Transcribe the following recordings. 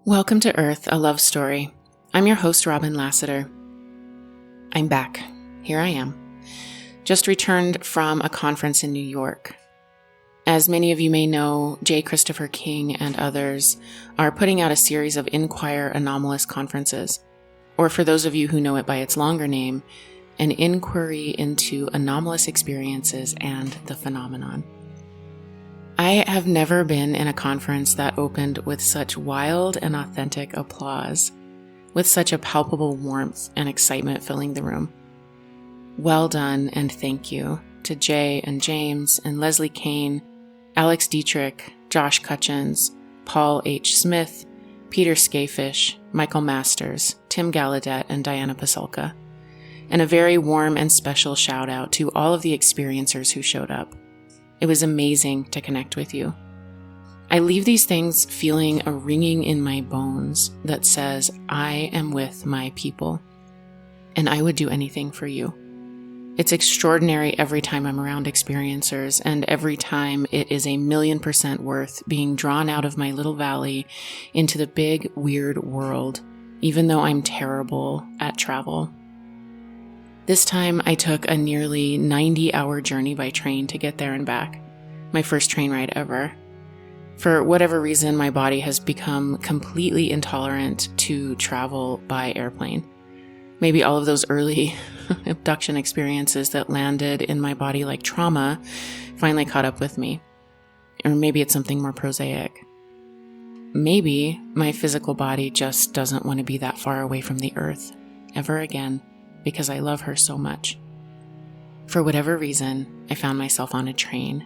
Welcome to Earth, a love story. I'm your host, Robin Lassiter. I'm back. Here I am. Just returned from a conference in New York. As many of you may know, J. Christopher King and others are putting out a series of Inquire Anomalous conferences, or for those of you who know it by its longer name, an inquiry into anomalous experiences and the phenomenon. I have never been in a conference that opened with such wild and authentic applause, with such a palpable warmth and excitement filling the room. Well done and thank you to Jay and James and Leslie Kane, Alex Dietrich, Josh Cutchins, Paul H. Smith, Peter Skafish, Michael Masters, Tim Gallaudet, and Diana Pasulka. And a very warm and special shout out to all of the experiencers who showed up. It was amazing to connect with you. I leave these things feeling a ringing in my bones that says, I am with my people, and I would do anything for you. It's extraordinary every time I'm around experiencers, and every time it is 1,000,000% worth being drawn out of my little valley into the big, weird world, even though I'm terrible at travel. This time, I took a nearly 90-hour journey by train to get there and back. My first train ride ever. For whatever reason, my body has become completely intolerant to travel by airplane. Maybe all of those early abduction experiences that landed in my body like trauma finally caught up with me. Or maybe it's something more prosaic. Maybe my physical body just doesn't want to be that far away from the earth ever again, because I love her so much. For whatever reason, I found myself on a train.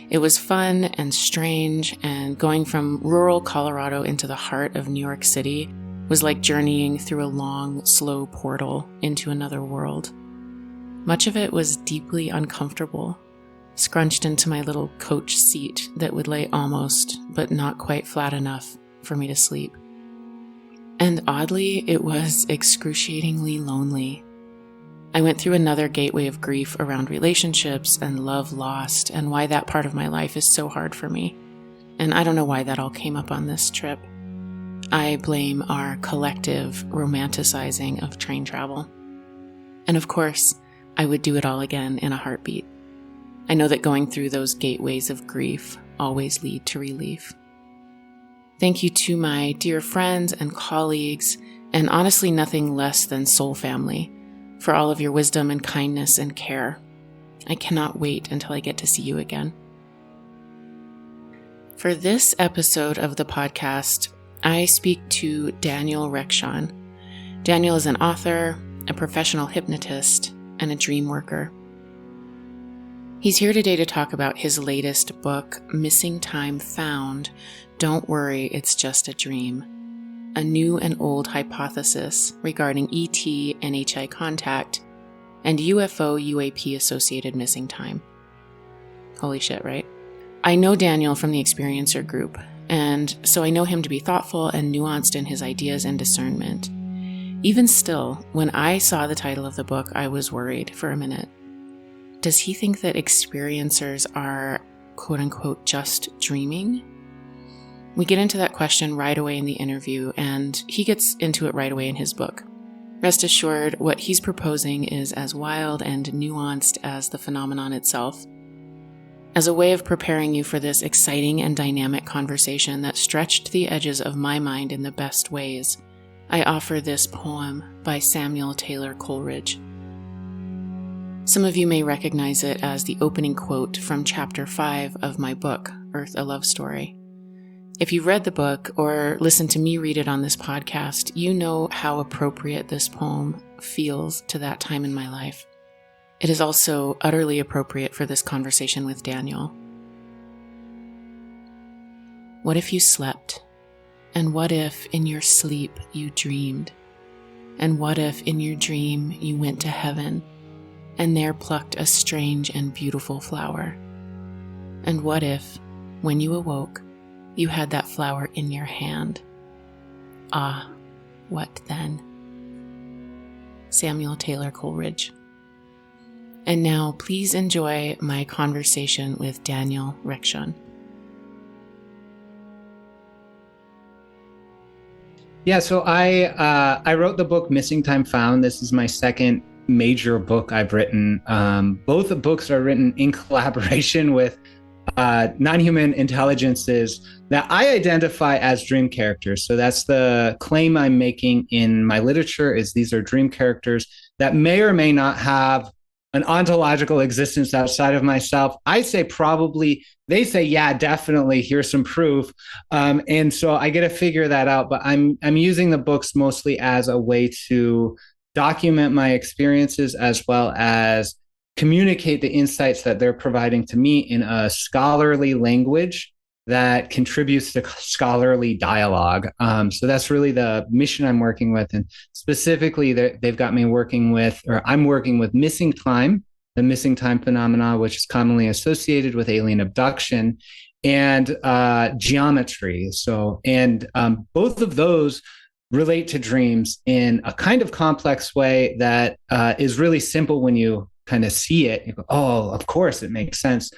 It was fun and strange, and going from rural Colorado into the heart of New York City was like journeying through a long, slow portal into another world. Much of it was deeply uncomfortable, scrunched into my little coach seat that would lay almost, but not quite flat enough for me to sleep. And oddly, it was excruciatingly lonely. I went through another gateway of grief around relationships and love lost, and why that part of my life is so hard for me. And I don't know why that all came up on this trip. I blame our collective romanticizing of train travel. And of course, I would do it all again in a heartbeat. I know that going through those gateways of grief always lead to relief. Thank you to my dear friends and colleagues, and honestly nothing less than soul family, for all of your wisdom and kindness and care. I cannot wait until I get to see you again. For this episode of the podcast, I speak to Daniel Rekshan. Daniel is an author, a professional hypnotist, and a dream worker. He's here today to talk about his latest book, Missing Time Found. Don't worry, it's just a dream. A new and old hypothesis regarding ET, NHI contact, and UFO, UAP associated missing time. Holy shit, right? I know Daniel from the Experiencer group, and so I know him to be thoughtful and nuanced in his ideas and discernment. Even still, when I saw the title of the book, I was worried for a minute. Does he think that experiencers are, quote unquote, just dreaming? We get into that question right away in the interview, and he gets into it right away in his book. Rest assured, what he's proposing is as wild and nuanced as the phenomenon itself. As a way of preparing you for this exciting and dynamic conversation that stretched the edges of my mind in the best ways, I offer this poem by Samuel Taylor Coleridge. Some of you may recognize it as the opening quote from Chapter 5 of my book, Earth, a Love Story. If you've read the book or listened to me read it on this podcast, you know how appropriate this poem feels to that time in my life. It is also utterly appropriate for this conversation with Daniel. What if you slept? And what if in your sleep you dreamed? And what if in your dream you went to heaven and there plucked a strange and beautiful flower? And what if, when you awoke, you had that flower in your hand? Ah, what then? Samuel Taylor Coleridge. And now, please enjoy my conversation with Daniel Rekshan. Yeah, so I wrote the book Missing Time Found. This is my second major book I've written. Both the books are written in collaboration with non-human intelligences that I identify as dream characters. So that's the claim I'm making in my literature, is these are dream characters that may or may not have an ontological existence outside of myself. I say probably, they say, yeah, definitely, here's some proof. And so I get to figure that out. But I'm using the books mostly as a way to document my experiences as well as communicate the insights that they're providing to me in a scholarly language that contributes to scholarly dialogue. So that's really the mission I'm working with. And specifically, they've got me working with, or I'm working with missing time, the missing time phenomena, which is commonly associated with alien abduction, and geometry. So, and both of those relate to dreams in a kind of complex way that is really simple when you kind of see it. You go, oh, of course, it makes sense.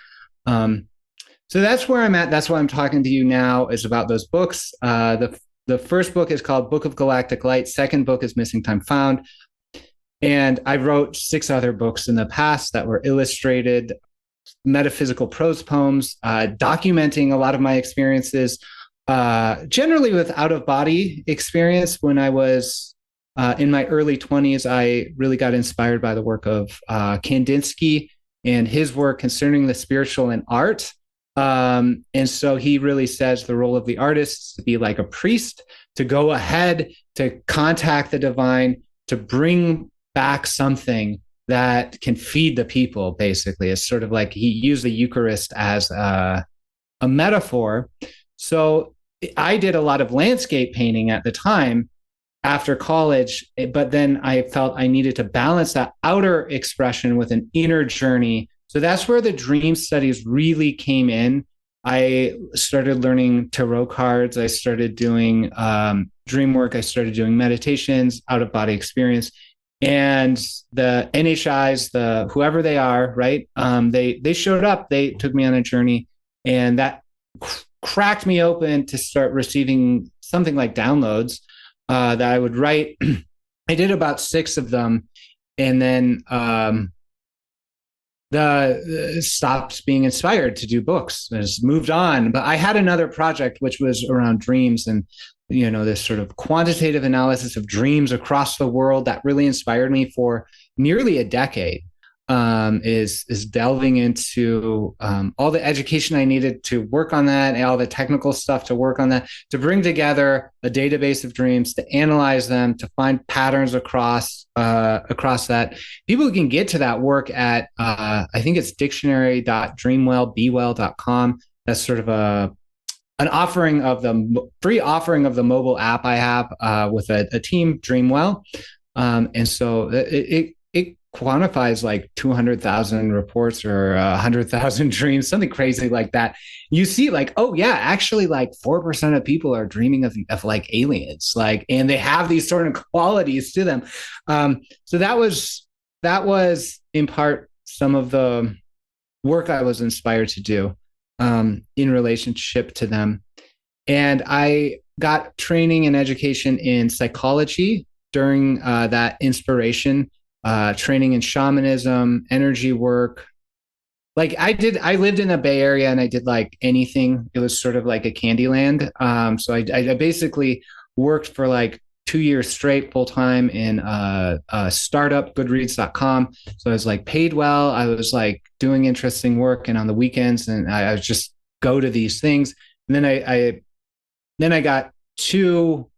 So that's where I'm at. That's why I'm talking to you now, is about those books. The first book is called Book of Galactic Light. Second book is Missing Time Found. And I wrote 6 other books in the past that were illustrated metaphysical prose poems, documenting a lot of my experiences, generally with out-of-body experience. When I was in my early 20s, I really got inspired by the work of Kandinsky and his work concerning the spiritual and art. And so he really says the role of the artist is to be like a priest, to go ahead, to contact the divine, to bring back something that can feed the people, basically. It's sort of like he used the Eucharist as a metaphor. So I did a lot of landscape painting at the time after college, but then I felt I needed to balance that outer expression with an inner journey. So that's where the dream studies really came in. I started learning tarot cards. I started doing dream work. I started doing meditations, out of body experience. And the NHIs, the whoever they are, right? They showed up. They took me on a journey, and that cracked me open to start receiving something like downloads that I would write. I did about 6 of them, and then stopped being inspired to do books. I just moved on. But I had another project which was around dreams, and this sort of quantitative analysis of dreams across the world that really inspired me for nearly a decade. Is delving into all the education I needed to work on that, and all the technical stuff to work on that, to bring together a database of dreams, to analyze them, to find patterns across that. People can get to that work at I think it's dictionary.dreamwellbewell.com. That's sort of an offering of the free offering of the mobile app I have with a team, Dreamwell. And so it quantifies like 200,000 reports or 100,000 dreams, something crazy like that. You see like, oh yeah, actually like 4% of people are dreaming of like aliens, like, and they have these sort of qualities to them. So that was in part some of the work I was inspired to do in relationship to them. And I got training and education in psychology during that inspiration. Training in shamanism, energy work. Like I lived in the Bay Area, and I did like anything. It was sort of like a candy land. So I basically worked for like 2 years straight full time in a startup, goodreads.com. So I was like paid well. I was like doing interesting work, and on the weekends, and I would just go to these things. And then I got too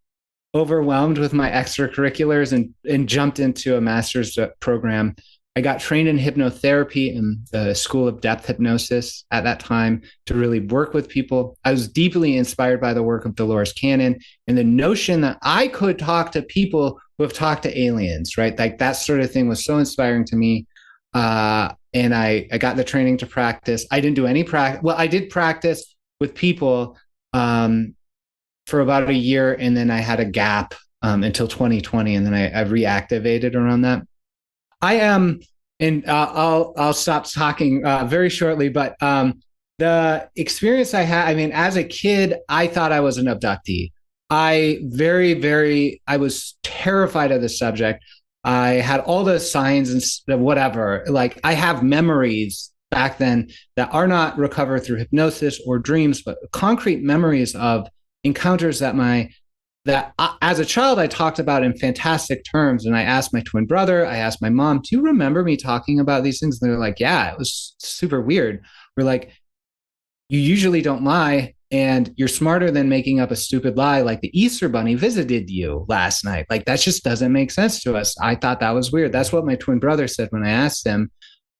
overwhelmed with my extracurriculars and jumped into a master's program. I got trained in hypnotherapy in the School of Depth Hypnosis at that time to really work with people. I was deeply inspired by the work of Dolores Cannon and the notion that I could talk to people who have talked to aliens, right? Like that sort of thing was so inspiring to me. And I got the training to practice. I didn't do any practice. Well, I did practice with people for about a year, and then I had a gap until 2020, and then I reactivated around that. I am, and I'll stop talking very shortly, but the experience I had, I mean, as a kid, I thought I was an abductee. I was terrified of the subject. I had all the signs and whatever. Like, I have memories back then that are not recovered through hypnosis or dreams, but concrete memories of encounters that as a child I talked about in fantastic terms. And I asked my twin brother, I asked my mom, do you remember me talking about these things? And they're like, yeah, it was super weird. We're like, you usually don't lie, and you're smarter than making up a stupid lie like the Easter Bunny visited you last night. Like, that just doesn't make sense to us. I thought that was weird. That's what my twin brother said when I asked him.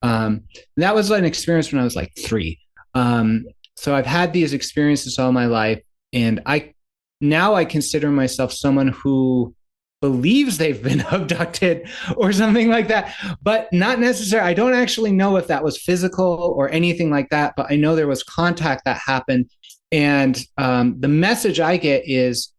That was an experience when I was like 3. So I've had these experiences all my life, and I consider myself someone who believes they've been abducted or something like that, but not necessarily. I don't actually know if that was physical or anything like that, but I know there was contact that happened. And the message I get is,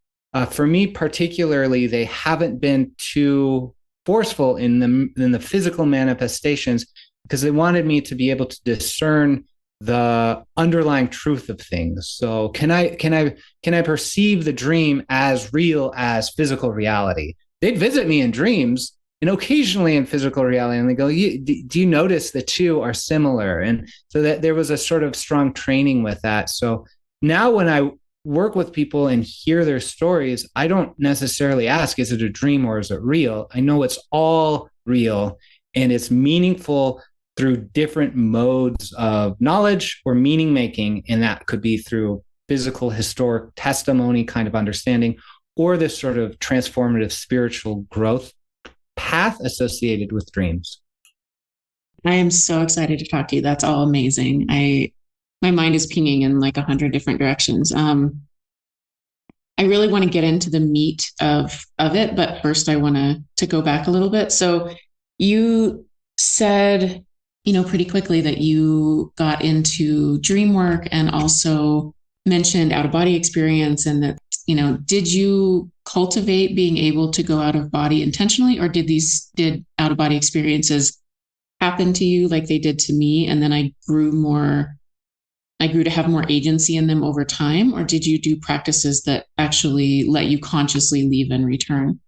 for me particularly, they haven't been too forceful in the physical manifestations, because they wanted me to be able to discern the underlying truth of things. So can I perceive the dream as real as physical reality? They'd visit me in dreams and occasionally in physical reality, and they go, do you notice the two are similar? And so that there was a sort of strong training with that. So now when I work with people and hear their stories, I don't necessarily ask, is it a dream or is it real? I know it's all real, and it's meaningful through different modes of knowledge or meaning making. And that could be through physical, historic testimony kind of understanding, or this sort of transformative spiritual growth path associated with dreams. I am so excited to talk to you. That's all amazing. My mind is pinging in like 100 different directions. I really want to get into the meat of it, but first I want to go back a little bit. So you said, pretty quickly that you got into dream work, and also mentioned out of body experience, and that, did you cultivate being able to go out of body intentionally, or did out of body experiences happen to you like they did to me? And then I grew to have more agency in them over time, or did you do practices that actually let you consciously leave and return?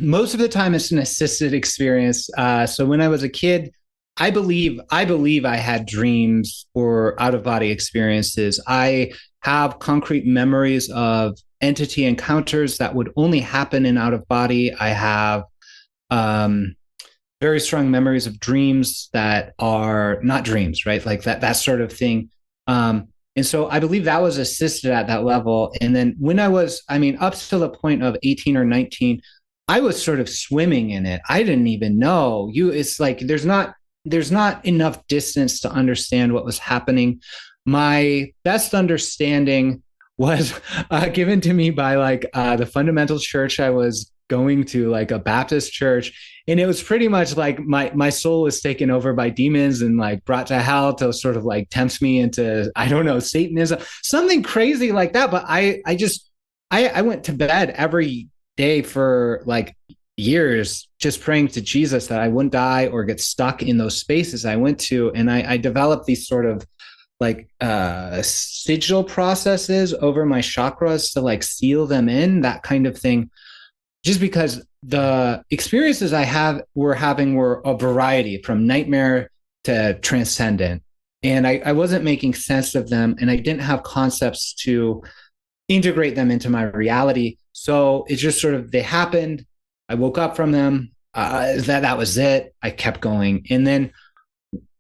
Most of the time it's an assisted experience. So when I was a kid, I believe I had dreams or out of body experiences. I have concrete memories of entity encounters that would only happen in out of body. I have very strong memories of dreams that are not dreams, right? Like that sort of thing. And so I believe that was assisted at that level. And then when I was, up to the point of 18 or 19, I was sort of swimming in it. I didn't even know. It's like there's not enough distance to understand what was happening. My best understanding was given to me by the fundamental church I was going to, like a Baptist church. And it was pretty much like my soul was taken over by demons and like brought to hell to sort of like tempt me into, I don't know, Satanism, something crazy like that. But I went to bed every day for like years, just praying to Jesus that I wouldn't die or get stuck in those spaces I went to. And I developed these sort of like sigil processes over my chakras to like seal them in, that kind of thing. Just because the experiences were having were a variety, from nightmare to transcendent. And I wasn't making sense of them, and I didn't have concepts to integrate them into my reality. So it's just sort of, they happened. I woke up from them. That was it. I kept going. And then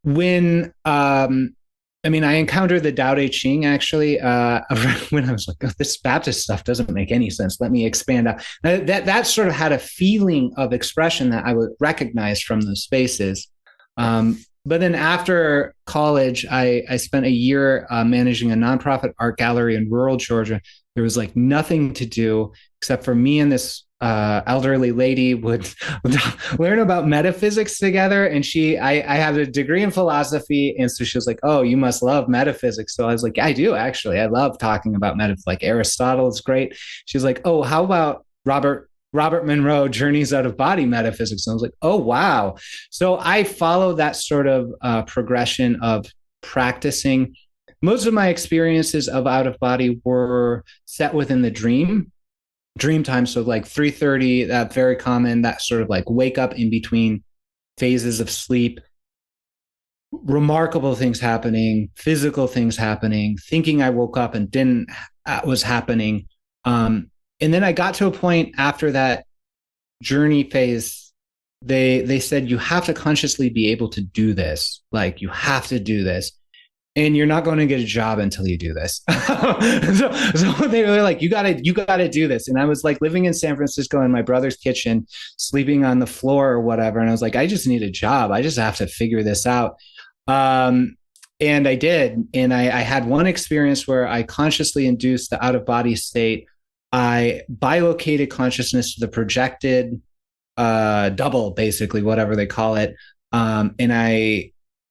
when, I encountered the Tao Te Ching actually when I was like, oh, this Baptist stuff doesn't make any sense. Let me expand out. That sort of had a feeling of expression that I would recognize from those spaces. But then after college, I spent a year managing a nonprofit art gallery in rural Georgia. There was like nothing to do except for me and this elderly lady would learn about metaphysics together. And I have a degree in philosophy. And so she was like, oh, you must love metaphysics. So I was like, yeah, I do, actually. I love talking about metaphysics. Like Aristotle is great. She was like, oh, how about Robert Monroe, Journeys Out of Body Metaphysics? And I was like, oh, wow. So I followed that sort of progression of practicing. most of my experiences of out of body were set within the dream time. So like 3:30, that very common, that sort of like wake up in between phases of sleep, remarkable things happening, physical things happening, thinking I woke up and didn't was happening. And then I got to a point after that journey phase, they said, you have to consciously be able to do this. Like, you have to do this. And you're not going to get a job until you do this. so they were like, you gotta do this. And I was like living in San Francisco in my brother's kitchen, sleeping on the floor or whatever. And I was like, I just need a job. I just have to figure this out. And I did. And I had one experience where I consciously induced the out of body state. I bilocated consciousness to the projected double, basically, whatever they call it. And I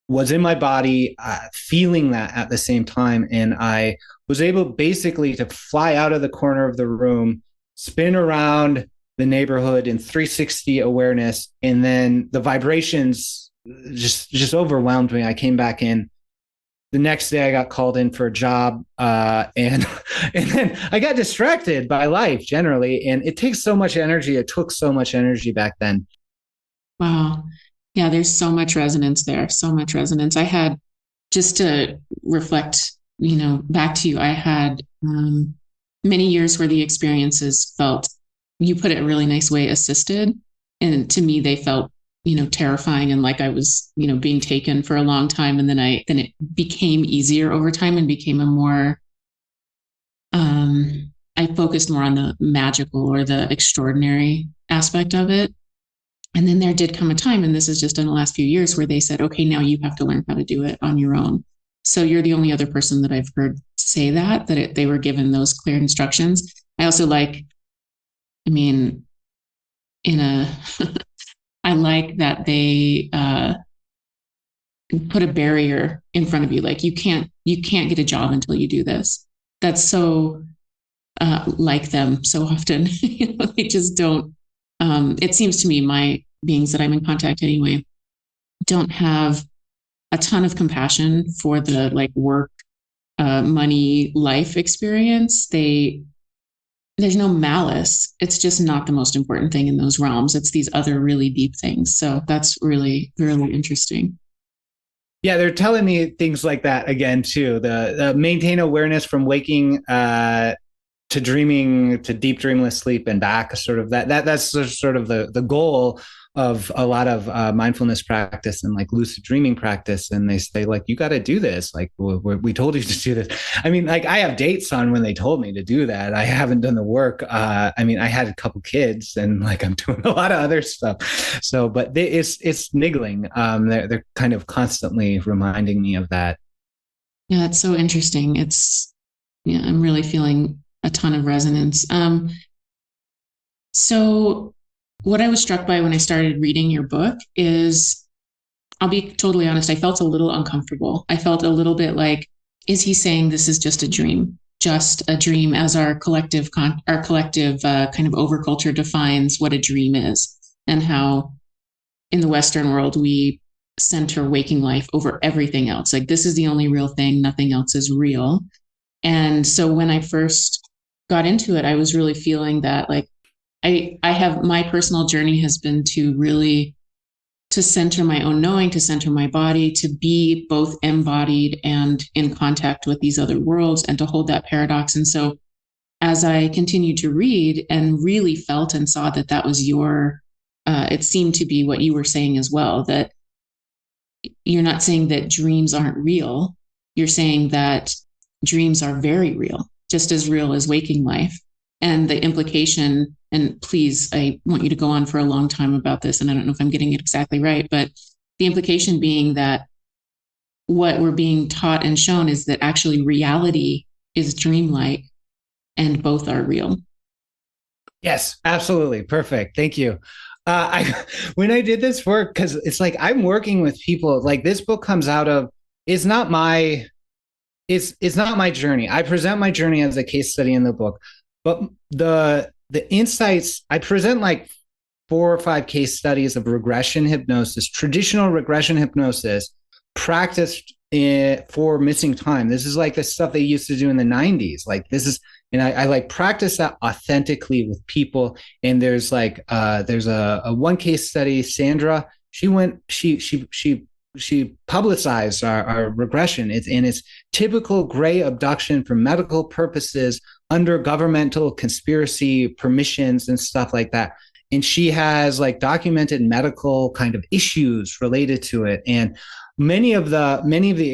was in my body, feeling that at the same time. And I was able basically to fly out of the corner of the room, spin around the neighborhood in 360 awareness. And then the vibrations just overwhelmed me. I came back in. The next day I got called in for a job. And then I got distracted by life generally. And it takes so much energy. It took so much energy back then. Wow. Yeah, there's so much resonance there, so much resonance. I had, just to reflect, back to you, I had many years where the experiences felt, you put it a really nice way, assisted. And to me, they felt, terrifying and like I was, being taken for a long time. And then it became easier over time and became a more, I focused more on the magical or the extraordinary aspect of it. And then there did come a time, and this is just in the last few years, where they said, okay, now you have to learn how to do it on your own. So you're the only other person that I've heard say they were given those clear instructions. I also I like that they put a barrier in front of you. Like, you can't get a job until you do this. That's so like them so often. They just don't. It seems to me, my beings that I'm in contact anyway, don't have a ton of compassion for the work, money, life experience. There's no malice. It's just not the most important thing in those realms. It's these other really deep things. So that's really, really interesting. Yeah, they're telling me things like that again too. The maintain awareness from waking to dreaming, to deep dreamless sleep and back, sort of that's sort of the goal of a lot of mindfulness practice and lucid dreaming practice. And they say, you got to do this. We told you to do this. I have dates on when they told me to do that. I haven't done the work. I had a couple kids and I'm doing a lot of other stuff. So, but it's niggling. They're kind of constantly reminding me of that. Yeah, it's so interesting. I'm really feeling a ton of resonance. So what I was struck by when I started reading your book is, I'll be totally honest, I felt a little uncomfortable. I felt a little bit like, is he saying this is just a dream? Just a dream, as our collective kind of overculture defines what a dream is, and how in the Western world we center waking life over everything else. This is the only real thing, nothing else is real. And so when I first got into it, I was really feeling that I have, my personal journey has been to center my own knowing, to center my body, to be both embodied and in contact with these other worlds, and to hold that paradox. And so as I continued to read and really felt and saw that was it seemed to be what you were saying as well, that you're not saying that dreams aren't real. You're saying that dreams are very real, just as real as waking life. And the implication, and please, I want you to go on for a long time about this, and I don't know if I'm getting it exactly right, but the implication being that what we're being taught and shown is that actually reality is dreamlike and both are real. Yes, absolutely. Perfect. Thank you. When I did this work, because it's I'm working with people, this book comes out of, it's not my journey. I present my journey as a case study in the book, but the insights, I present 4 or 5 case studies of regression hypnosis, traditional regression hypnosis practiced for missing time. This is like the stuff they used to do in the 90s. Like this is, and I like practice that authentically with people. And there's like there's a one case study, Sandra. She publicized our regression. It's typical gray abduction for medical purposes under governmental conspiracy permissions and stuff like that. And she has like documented medical kind of issues related to it. And many of the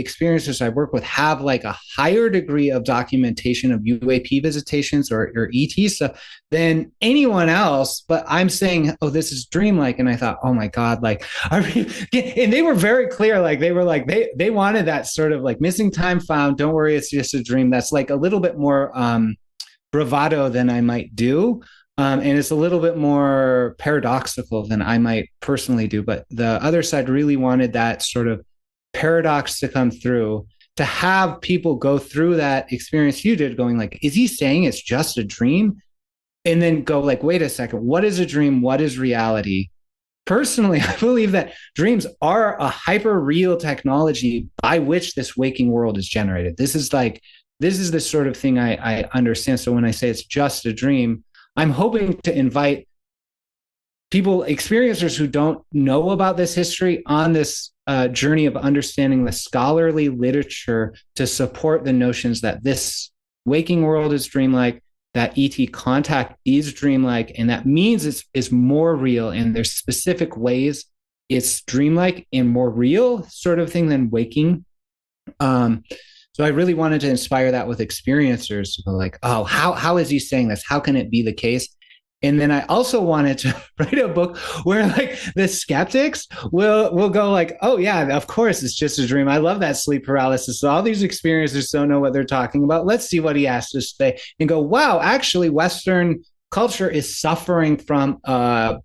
experiencers I work with have like a higher degree of documentation of UAP visitations or ET stuff than anyone else. But I'm saying, oh, this is dreamlike. And I thought, oh my God, like, and they were very clear. Like they wanted that sort of like missing time found. Don't worry, it's just a dream. That's like a little bit more bravado than I might do. And it's a little bit more paradoxical than I might personally do. But the other side really wanted that sort of paradox to come through, to have people go through that experience you did, going like, is he saying it's just a dream? And then go like, wait a second, what is a dream? What is reality? Personally, I believe that dreams are a hyper real technology by which this waking world is generated. This is the sort of thing I understand. So when I say it's just a dream, I'm hoping to invite people, experiencers who don't know about this history, on this journey of understanding the scholarly literature to support the notions that this waking world is dreamlike, that ET contact is dreamlike, and that means it's more real, and there's specific ways it's dreamlike and more real sort of thing than waking. So I really wanted to inspire that with experiencers to go like, oh, how is he saying this? How can it be the case? And then I also wanted to write a book where like the skeptics will go like, oh yeah, of course it's just a dream. I love that sleep paralysis. So all these experiencers don't know what they're talking about. Let's see what he has to say, and go, wow, actually Western culture is suffering from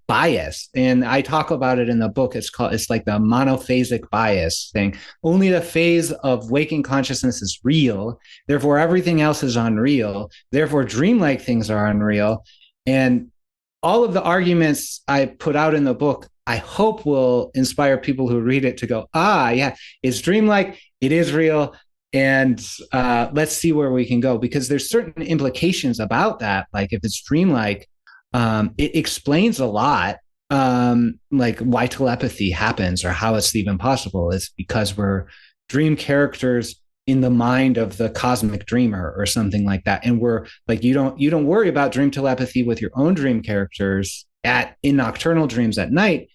bias. And I talk about it in the book. It's like the monophasic bias thing. Only the phase of waking consciousness is real. Therefore, everything else is unreal. Therefore, dreamlike things are unreal. And all of the arguments I put out in the book, I hope will inspire people who read it to go, yeah, it's dreamlike, it is real. And let's see where we can go, because there's certain implications about that. Like if it's dreamlike, it explains a lot, like why telepathy happens or how it's even possible. It's because we're dream characters in the mind of the cosmic dreamer or something like that. And we're like, you don't worry about dream telepathy with your own dream characters in nocturnal dreams at night.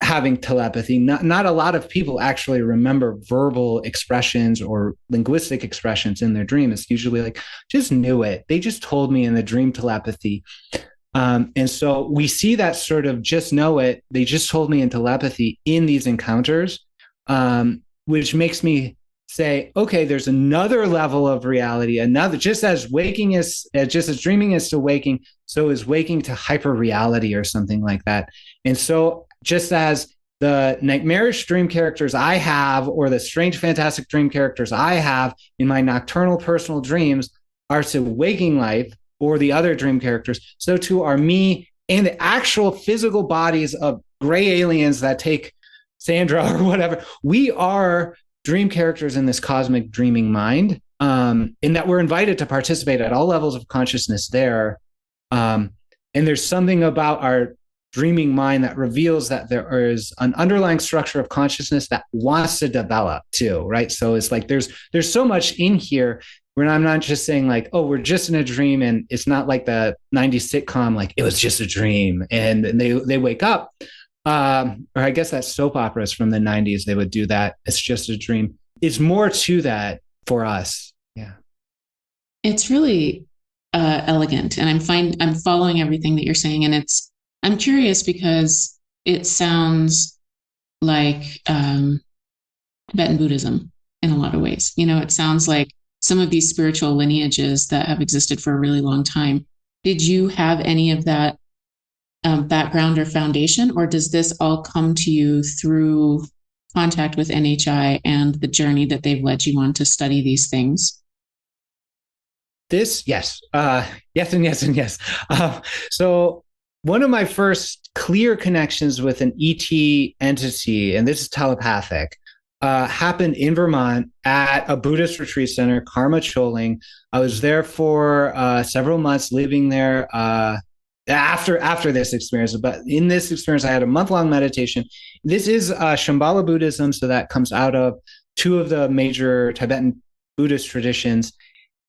Having telepathy, not a lot of people actually remember verbal expressions or linguistic expressions in their dream. It's usually like, just knew it. They just told me in the dream telepathy. And so we see that sort of just know it. They just told me in telepathy in these encounters, which makes me say, okay, there's another level of reality, another, just as dreaming is to waking, so is waking to hyper reality or something like that. And so just as the nightmarish dream characters I have, or the strange, fantastic dream characters I have in my nocturnal personal dreams are to waking life, or the other dream characters, so too are me and the actual physical bodies of gray aliens that take Sandra or whatever. We are dream characters in this cosmic dreaming mind, in that we're invited to participate at all levels of consciousness there. And there's something about our dreaming mind that reveals that there is an underlying structure of consciousness that wants to develop too, right? So it's like there's so much in here where I'm not just saying like, oh, we're just in a dream, and it's not like the 90s sitcom, like it was just a dream, and they wake up. Or I guess that soap operas from the 90s, they would do that. It's just a dream. It's more to that for us. Yeah. It's really elegant, and I'm following everything that you're saying, and I'm curious because it sounds like Tibetan Buddhism in a lot of ways. It sounds like some of these spiritual lineages that have existed for a really long time. Did you have any of that background or foundation, or does this all come to you through contact with NHI and the journey that they've led you on to study these things? Yes. Yes and yes and yes. So one of my first clear connections with an ET entity, and this is telepathic, happened in Vermont at a Buddhist retreat center, Karma Choling. I was there for several months, living there after this experience. But in this experience, I had a month-long meditation. This is Shambhala Buddhism, so that comes out of two of the major Tibetan Buddhist traditions.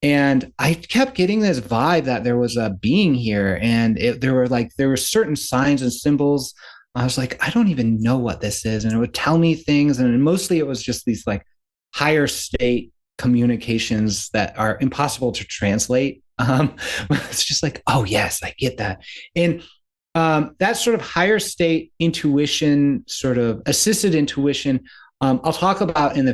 And I kept getting this vibe that there was a being here, and there were certain signs and symbols. I was like, I don't even know what this is, and it would tell me things, and mostly it was just these like higher state communications that are impossible to translate. It's just like, oh yes, I get that, and that sort of higher state intuition, sort of assisted intuition. I'll talk about in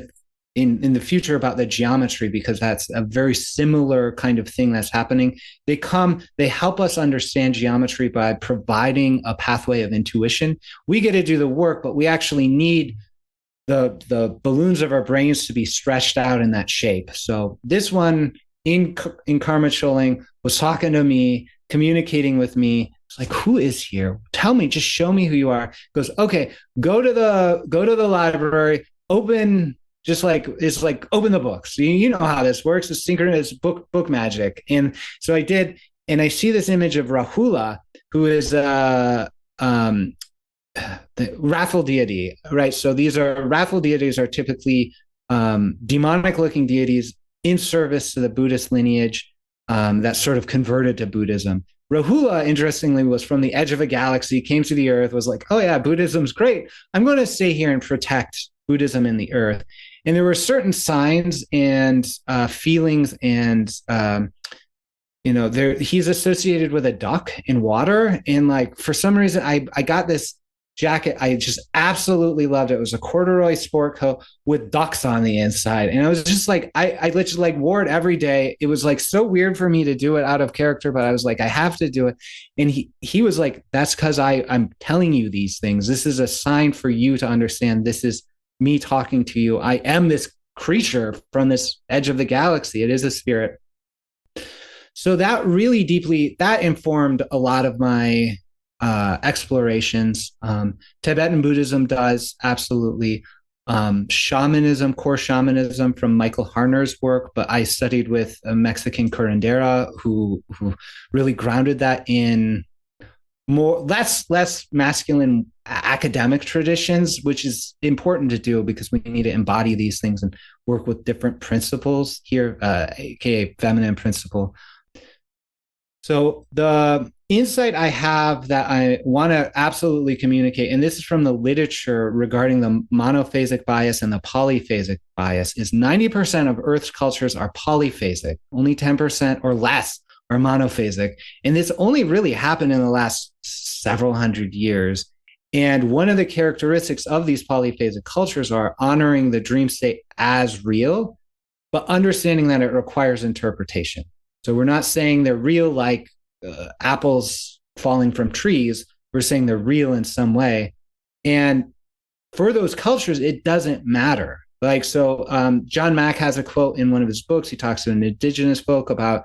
the future about the geometry, because that's a very similar kind of thing that's happening. They help us understand geometry by providing a pathway of intuition. We get to do the work, but we actually need the balloons of our brains to be stretched out in that shape. So this one in Karma Choling was talking to me, communicating with me. It's like, who is here? Tell me, just show me who you are. Goes, okay, go to the library, open. Just like it's like open the books. You know how this works. It's synchronous book magic. And so I did, and I see this image of Rahula, who is the wrathful deity, right? So wrathful deities are typically demonic-looking deities in service to the Buddhist lineage that sort of converted to Buddhism. Rahula, interestingly, was from the edge of a galaxy, came to the earth, was like, oh yeah, Buddhism's great. I'm going to stay here and protect Buddhism in the earth. And there were certain signs and feelings, and he's associated with a duck in water. And like for some reason, I got this jacket. I just absolutely loved it. It was a corduroy sport coat with ducks on the inside, and I was just like, I literally like wore it every day. It was like so weird for me to do it out of character, but I was like, I have to do it. And he was like, that's because I'm telling you these things. This is a sign for you to understand. This is me talking to you. I am this creature from this edge of the galaxy. It is a spirit. So that really deeply, that informed a lot of my explorations. Tibetan Buddhism does, absolutely. Shamanism, core shamanism from Michael Harner's work, but I studied with a Mexican curandera who really grounded that in less masculine academic traditions, which is important to do because we need to embody these things and work with different principles here, aka feminine principle. So the insight I have that I want to absolutely communicate, and this is from the literature regarding the monophasic bias and the polyphasic bias, is 90% of Earth's cultures are polyphasic, only 10% or less are monophasic. And this only really happened in the last several hundred years. And one of the characteristics of these polyphasic cultures are honoring the dream state as real, but understanding that it requires interpretation. So we're not saying they're real like apples falling from trees. We're saying they're real in some way. And for those cultures, it doesn't matter. Like, so John Mack has a quote in one of his books. He talks to an indigenous folk about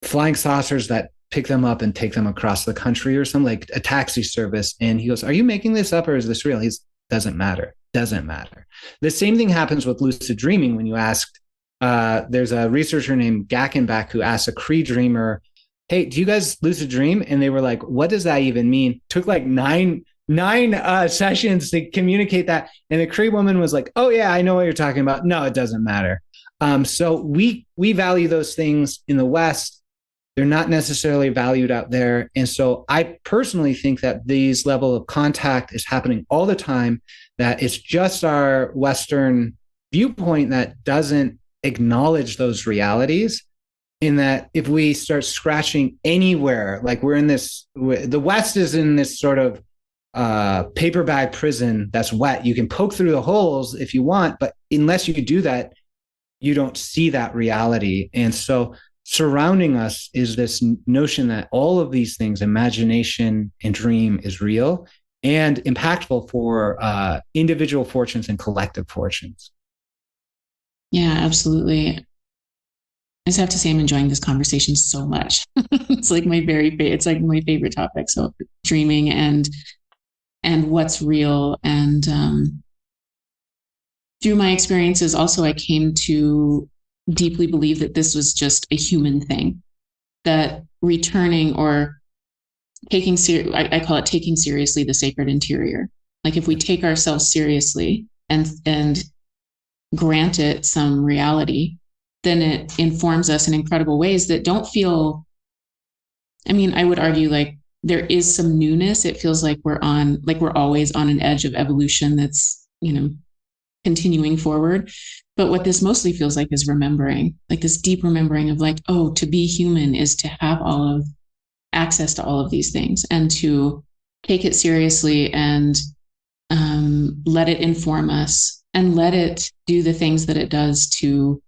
flying saucers that pick them up and take them across the country or something, like a taxi service. And he goes, are you making this up or is this real? He's, doesn't matter. Doesn't matter. The same thing happens with lucid dreaming. When you ask, there's a researcher named Gackenbach who asked a Cree dreamer, hey, do you guys lucid dream? And they were like, what does that even mean? Took like nine sessions to communicate that. And the Cree woman was like, oh yeah, I know what you're talking about. No, it doesn't matter. So we value those things in the West. They're not necessarily valued out there. And so I personally think that these level of contact is happening all the time, that it's just our Western viewpoint that doesn't acknowledge those realities. In that if we start scratching anywhere, like we're in this, the West is in this sort of paper bag prison that's wet. You can poke through the holes if you want, but unless you do that, you don't see that reality. And so surrounding us is this notion that all of these things, imagination and dream, is real and impactful for individual fortunes and collective fortunes. Yeah, absolutely. I just have to say I'm enjoying this conversation so much. It's like my favorite topic. So dreaming and what's real. And through my experiences, also, I came to deeply believe that this was just a human thing, that returning or taking I call it taking seriously the sacred interior. Like if we take ourselves seriously and grant it some reality, then it informs us in incredible ways that don't feel, I mean, I would argue like there is some newness. It feels like we're always on an edge of evolution that's, continuing forward. But what this mostly feels like is remembering, like this deep remembering of like, oh, to be human is to have all of access to all of these things and to take it seriously and let it inform us and let it do the things that it does to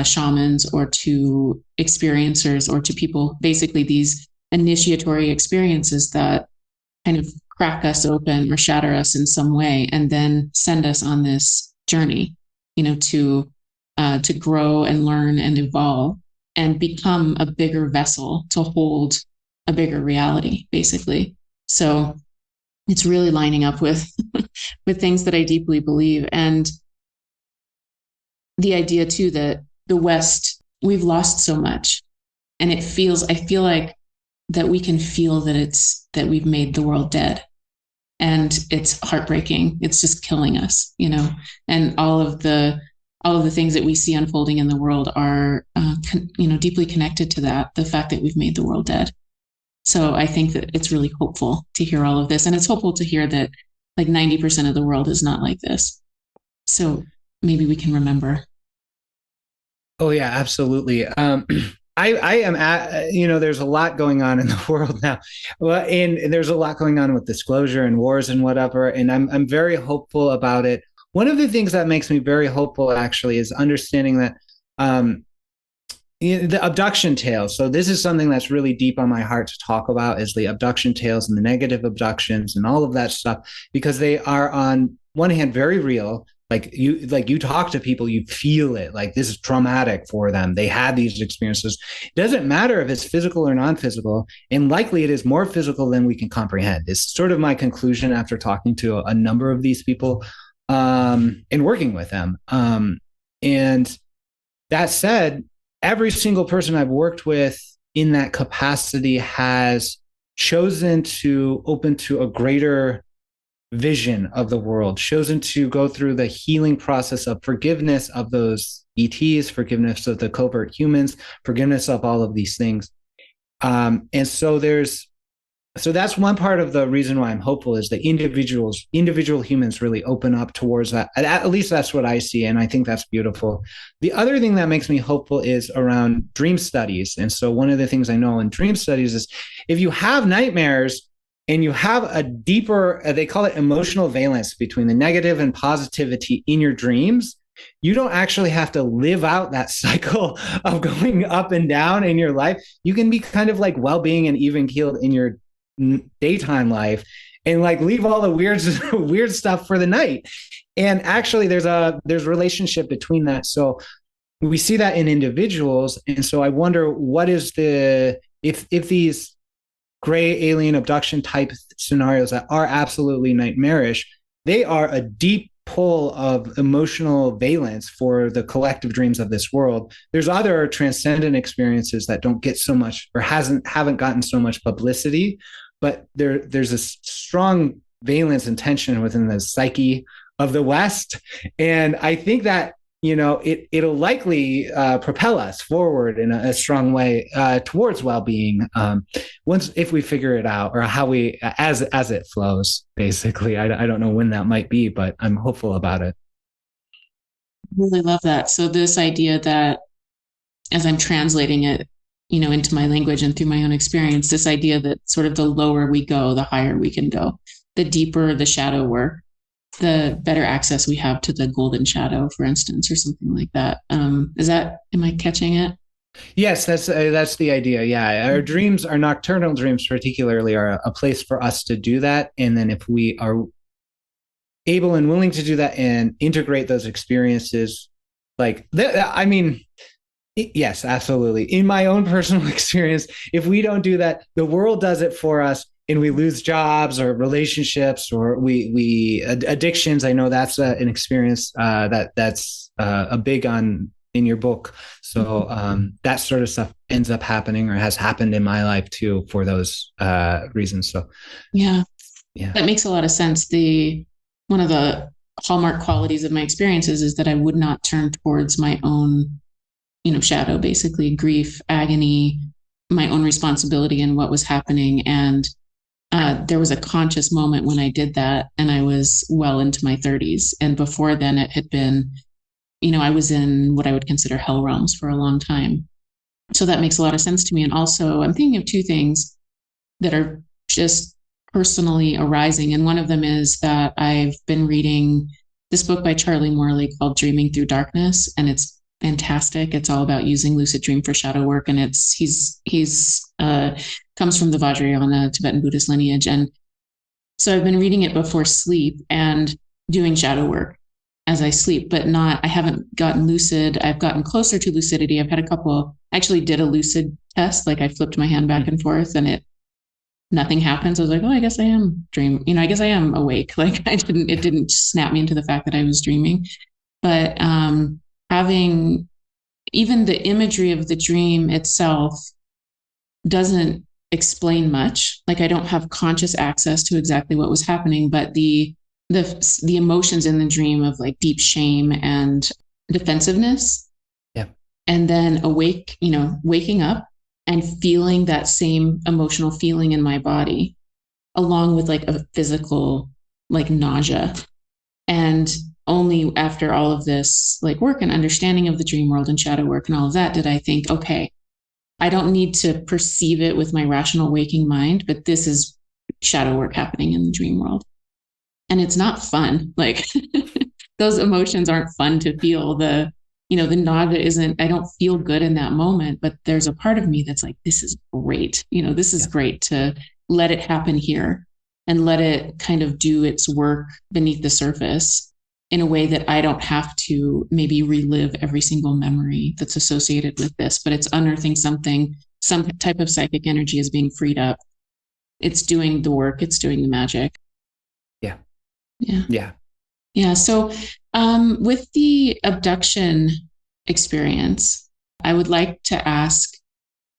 shamans or to experiencers or to people, basically these initiatory experiences that kind of crack us open or shatter us in some way and then send us on this journey, to grow and learn and evolve and become a bigger vessel to hold a bigger reality, basically. So it's really lining up with with things that I deeply believe. And the idea too that the West, we've lost so much. And I feel like that we can feel that we've made the world dead. And it's heartbreaking. It's just killing us, and all of the things that we see unfolding in the world are, deeply connected to that, the fact that we've made the world dead. So I think that it's really hopeful to hear all of this. And it's hopeful to hear that like 90% of the world is not like this. So maybe we can remember. Oh yeah, absolutely. I am at, there's a lot going on in the world now. Well, and there's a lot going on with disclosure and wars and whatever. And I'm very hopeful about it. One of the things that makes me very hopeful actually is understanding that the abduction tales. So this is something that's really deep on my heart to talk about, is the abduction tales and the negative abductions and all of that stuff, because they are on one hand very real. Like you talk to people, you feel it, like this is traumatic for them. They had these experiences. It doesn't matter if it's physical or non-physical, and likely it is more physical than we can comprehend. It's sort of my conclusion after talking to a number of these people and working with them. And that said, every single person I've worked with in that capacity has chosen to open to a greater vision of the world, chosen to go through the healing process of forgiveness of those ETs, forgiveness of the covert humans, forgiveness of all of these things. And so that's one part of the reason why I'm hopeful, is that individual humans really open up towards that. At least that's what I see. And I think that's beautiful. The other thing that makes me hopeful is around dream studies. And so one of the things I know in dream studies is if you have nightmares, and you have a deeper, they call it emotional valence between the negative and positivity in your dreams, you don't actually have to live out that cycle of going up and down in your life. You can be kind of like well-being and even keeled in your daytime life and like leave all the weird stuff for the night. And actually there's relationship between that. So we see that in individuals. And so I wonder what is if these gray alien abduction type scenarios that are absolutely nightmarish, they are a deep pull of emotional valence for the collective dreams of this world. There's other transcendent experiences that don't get so much or haven't gotten so much publicity, but there's a strong valence and tension within the psyche of the West. And I think that it'll likely propel us forward in a strong way towards well-being if we figure it out, or how we as it flows. Basically, I don't know when that might be, but I'm hopeful about it. I really love that. So this idea that, as I'm translating it, into my language and through my own experience, this idea that sort of the lower we go, the higher we can go, the deeper the shadow work, the better access we have to the golden shadow, for instance, or something like that. Am I catching it? Yes, that's the idea. Yeah. Our dreams, our nocturnal dreams particularly, are a place for us to do that. And then if we are able and willing to do that and integrate those experiences, yes, absolutely. In my own personal experience, if we don't do that, the world does it for us. and we lose jobs or relationships, or we addictions. I know that's an experience that's a big on in your book. So that sort of stuff ends up happening or has happened in my life too for those reasons. So yeah, yeah, that makes a lot of sense. One of the hallmark qualities of my experiences is that I would not turn towards my own, shadow, basically grief, agony, my own responsibility in what was happening. And there was a conscious moment when I did that, and I was well into my 30s. And before then, it had been, I was in what I would consider hell realms for a long time. So that makes a lot of sense to me. And also, I'm thinking of two things that are just personally arising. And one of them is that I've been reading this book by Charlie Morley called Dreaming Through Darkness, and it's fantastic. It's all about using lucid dream for shadow work, and he's comes from the Vajrayana Tibetan Buddhist lineage. And so I've been reading it before sleep and doing shadow work as I sleep, but I haven't gotten lucid. I've gotten closer to lucidity. I've had actually did a lucid test. Like I flipped my hand back and forth and nothing happens. I was like, oh, I guess I am dreaming. I guess I am awake. Like it didn't snap me into the fact that I was dreaming. But having even the imagery of the dream itself doesn't explain much. Like I don't have conscious access to exactly what was happening, but the emotions in the dream of like deep shame and defensiveness. Yeah. And then waking up and feeling that same emotional feeling in my body, along with like a physical like nausea. And only after all of this like work and understanding of the dream world and shadow work and all of that did I think, okay, I don't need to perceive it with my rational waking mind, but this is shadow work happening in the dream world. And it's not fun. Like those emotions aren't fun to feel. The nausea isn't, I don't feel good in that moment, but there's a part of me that's like, this is great. This is great to let it happen here and let it kind of do its work beneath the surface in a way that I don't have to maybe relive every single memory that's associated with this, but it's unearthing something, some type of psychic energy is being freed up. It's doing the work. It's doing the magic. Yeah. Yeah. Yeah. Yeah. So with the abduction experience, I would like to ask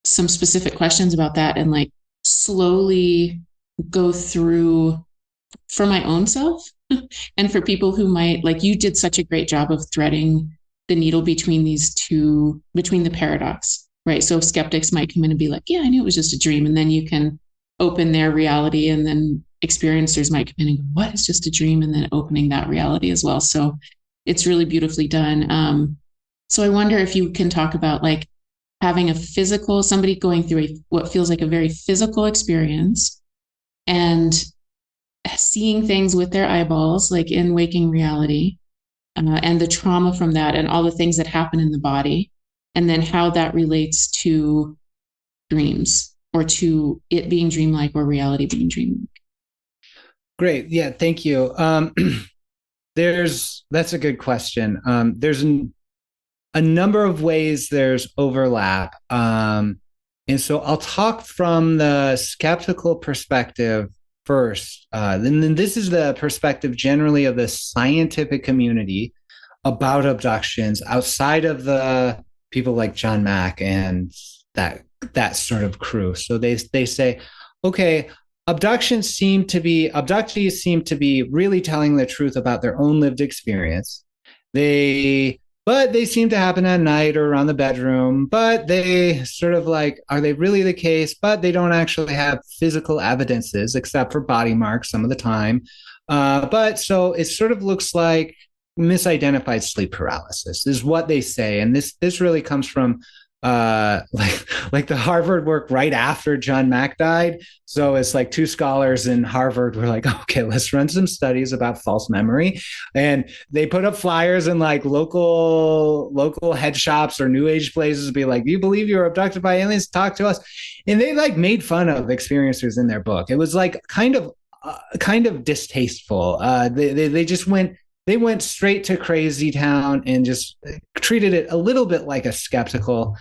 some specific questions about that and like slowly go through for my own self and for people who might, like you did such a great job of threading the needle between between the paradox, right? So skeptics might come in and be like, yeah, I knew it was just a dream. And then you can open their reality, and then experiencers might come in and go, what is just a dream? And then opening that reality as well. So it's really beautifully done. So I wonder if you can talk about like having somebody going through what feels like a very physical experience and seeing things with their eyeballs, like in waking reality, and the trauma from that and all the things that happen in the body, and then how that relates to dreams or to it being dreamlike or reality being dreamlike. Great. Yeah. Thank you. That's a good question. There's a number of ways there's overlap. And so I'll talk from the skeptical perspective first. And then this is the perspective generally of the scientific community about abductions outside of the people like John Mack and that sort of crew. So they say, okay, abductees seem to be really telling the truth about their own lived experience. But they seem to happen at night or around the bedroom, but they sort of like, are they really the case? But they don't actually have physical evidences except for body marks some of the time. But so it sort of looks like misidentified sleep paralysis is what they say. And this really comes from like the Harvard work right after John Mack died. So it's like two scholars in Harvard were like, okay, let's run some studies about false memory. And they put up flyers in like local head shops or new age places, be like, do you believe you were abducted by aliens? Talk to us. And they like made fun of experiencers in their book. It was like kind of distasteful. They went straight to crazy town and just treated it a little bit like a spectacle,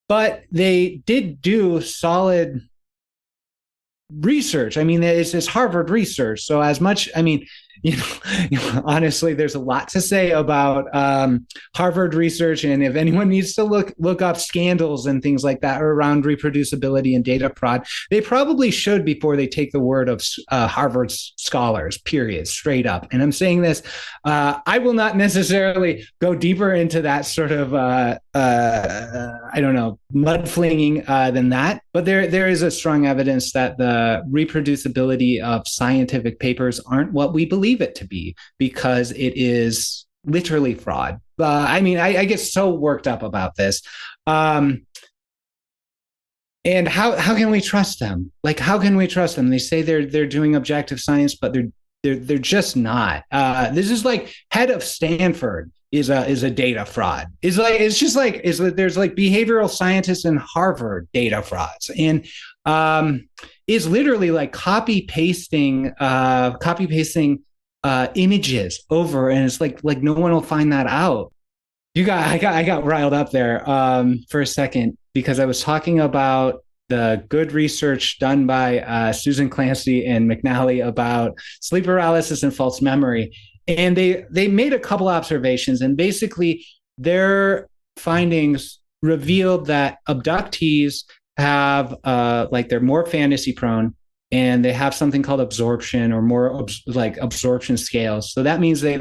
but they did do solid research. I mean, it's Harvard research. So as much, I mean, honestly, there's a lot to say about Harvard research. And if anyone needs to look up scandals and things like that around reproducibility and data fraud, they probably should before they take the word of Harvard scholars, period, straight up. And I'm saying this, I will not necessarily go deeper into that sort of, I don't know, mudflinging than that. But there is a strong evidence that the reproducibility of scientific papers aren't what we believe it to be, because it is literally fraud. I mean, I get so worked up about this. And how can we trust them? Like, how can we trust them? They say they're doing objective science, but they're just not. This is like head of Stanford is a data fraud. There's like behavioral scientists in Harvard data frauds, and is literally like copy pasting images over, and it's like no one will find that out. I got riled up there for a second, because I was talking about the good research done by Susan Clancy and McNally about sleep paralysis and false memory. And they made a couple observations, and basically their findings revealed that abductees have they're more fantasy prone, and they have something called absorption, or more absorption scales. So that means they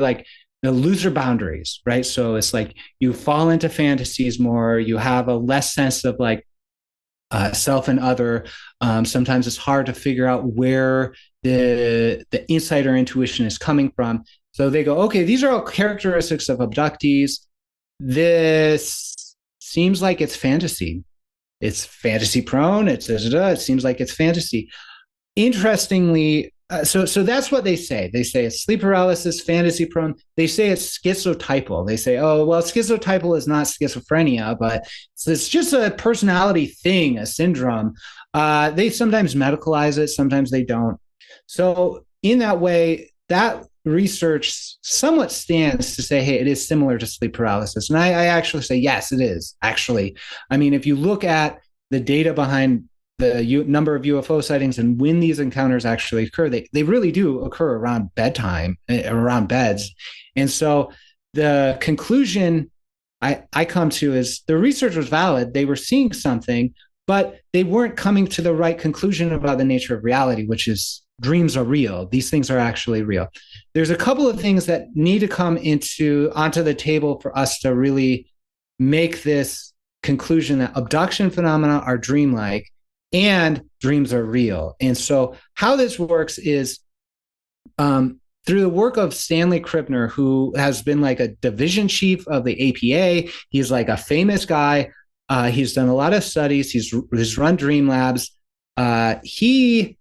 lose their boundaries, right? So it's like you fall into fantasies more, you have a less sense of self and other. Sometimes it's hard to figure out where the insight or intuition is coming from. So they go, okay, these are all characteristics of abductees. This seems like it's fantasy. It's fantasy prone. It seems like it's fantasy. Interestingly, so that's what they say. They say it's sleep paralysis, fantasy prone. They say it's schizotypal. They say, oh, well, schizotypal is not schizophrenia, but it's just a personality thing, a syndrome. They sometimes medicalize it, sometimes they don't. So in that way, that research somewhat stands to say, hey, it is similar to sleep paralysis. And I actually say, yes, it is, actually. I mean, if you look at the data behind the number of UFO sightings and when these encounters actually occur, they really do occur around bedtime, around beds. And so the conclusion I come to is the research was valid. They were seeing something, but they weren't coming to the right conclusion about the nature of reality, which is dreams are real. These things are actually real. There's a couple of things that need to come onto the table for us to really make this conclusion that abduction phenomena are dreamlike and dreams are real. And so how this works is through the work of Stanley Krippner, who has been like a division chief of the APA. He's like a famous guy. He's done a lot of studies. He's run dream labs. He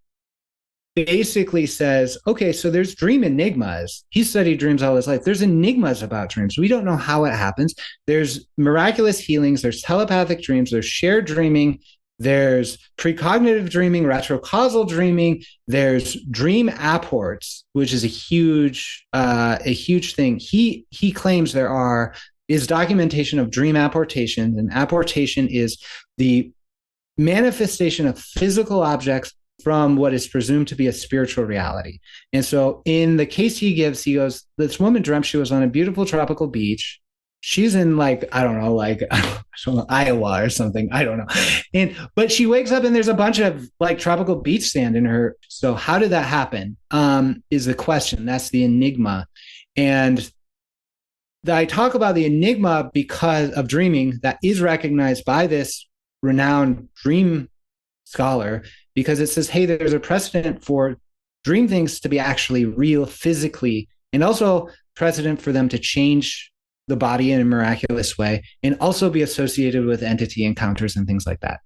basically says, okay, so there's dream enigmas. He studied dreams all his life. There's enigmas about dreams. We don't know how it happens. There's miraculous healings. There's telepathic dreams. There's shared dreaming. There's precognitive dreaming, retrocausal dreaming. There's dream apports, which is a huge thing. He claims there is documentation of dream apportation, and apportation is the manifestation of physical objects from what is presumed to be a spiritual reality. And so in the case he gives, he goes, this woman dreamt she was on a beautiful tropical beach. She's in Iowa or something. I don't know. But she wakes up and there's a bunch of tropical beach sand in her. So how did that happen? Is the question. That's the enigma. And I talk about the enigma because of dreaming that is recognized by this renowned dream scholar, because it says, hey, there's a precedent for dream things to be actually real physically, and also precedent for them to change the body in a miraculous way, and also be associated with entity encounters and things like that.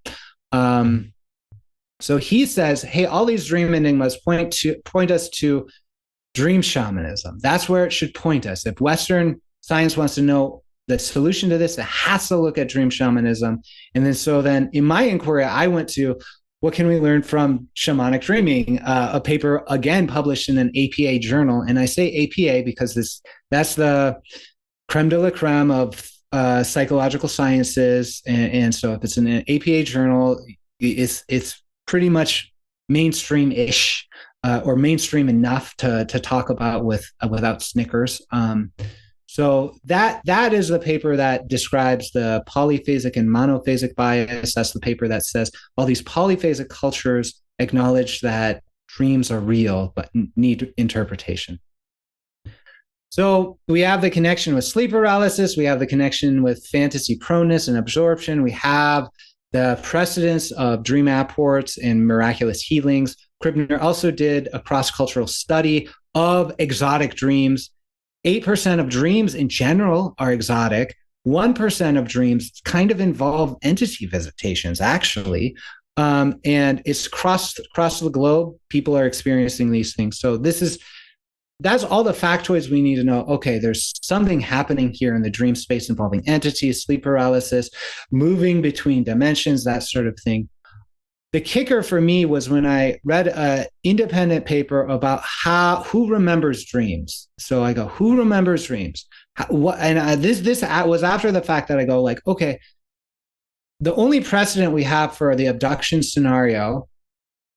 So he says, hey, all these dream enigmas point us to dream shamanism. That's where it should point us. If Western science wants to know the solution to this, it has to look at dream shamanism. And then in my inquiry, I went to, what can we learn from shamanic dreaming? A paper, again, published in an APA journal. And I say APA because that's the creme de la creme of psychological sciences. And so if it's in an APA journal, it's pretty much mainstream-ish or mainstream enough to talk about without snickers. So that is the paper that describes the polyphasic and monophasic bias. That's the paper that says all these polyphasic cultures acknowledge that dreams are real but need interpretation. So we have the connection with sleep paralysis. We have the connection with fantasy proneness and absorption. We have the precedence of dream apports and miraculous healings. Kribner also did a cross-cultural study of exotic dreams. 8% of dreams in general are exotic. 1% of dreams kind of involve entity visitations, actually. And it's across the globe. People are experiencing these things. So that's all the factoids we need to know. Okay, there's something happening here in the dream space involving entities, sleep paralysis, moving between dimensions, that sort of thing. The kicker for me was when I read an independent paper about who remembers dreams. So I go, who remembers dreams? This was after the fact that I go like, okay, the only precedent we have for the abduction scenario,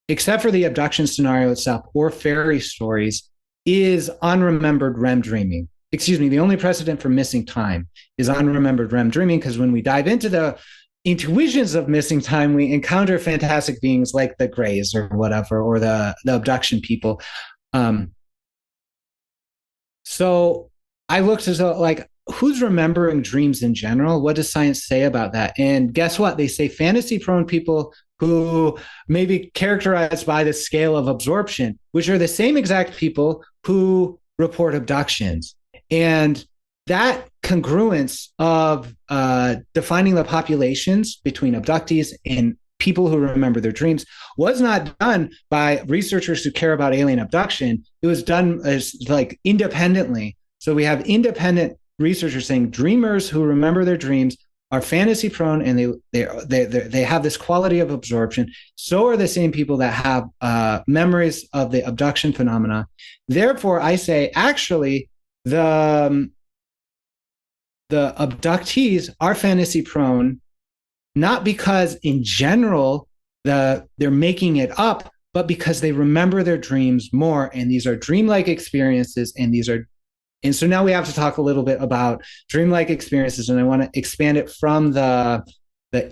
except for the abduction scenario itself or fairy stories, is unremembered REM dreaming. Excuse me, the only precedent for missing time is unremembered REM dreaming, because when we dive into the intuitions of missing time, we encounter fantastic beings like the Greys or whatever, or the abduction people. So I looked as though, like, who's remembering dreams in general? What does science say about that? And guess what? They say fantasy-prone people who may be characterized by the scale of absorption, which are the same exact people who report abductions. And that congruence of defining the populations between abductees and people who remember their dreams was not done by researchers who care about alien abduction. It was done as like independently. So we have independent researchers saying dreamers who remember their dreams are fantasy prone, and they have this quality of absorption. So are the same people that have memories of the abduction phenomena. Therefore, I say actually the abductees are fantasy prone, not because in general they're making it up, but because they remember their dreams more, and these are dreamlike experiences, and so now we have to talk a little bit about dreamlike experiences, and I want to expand it from the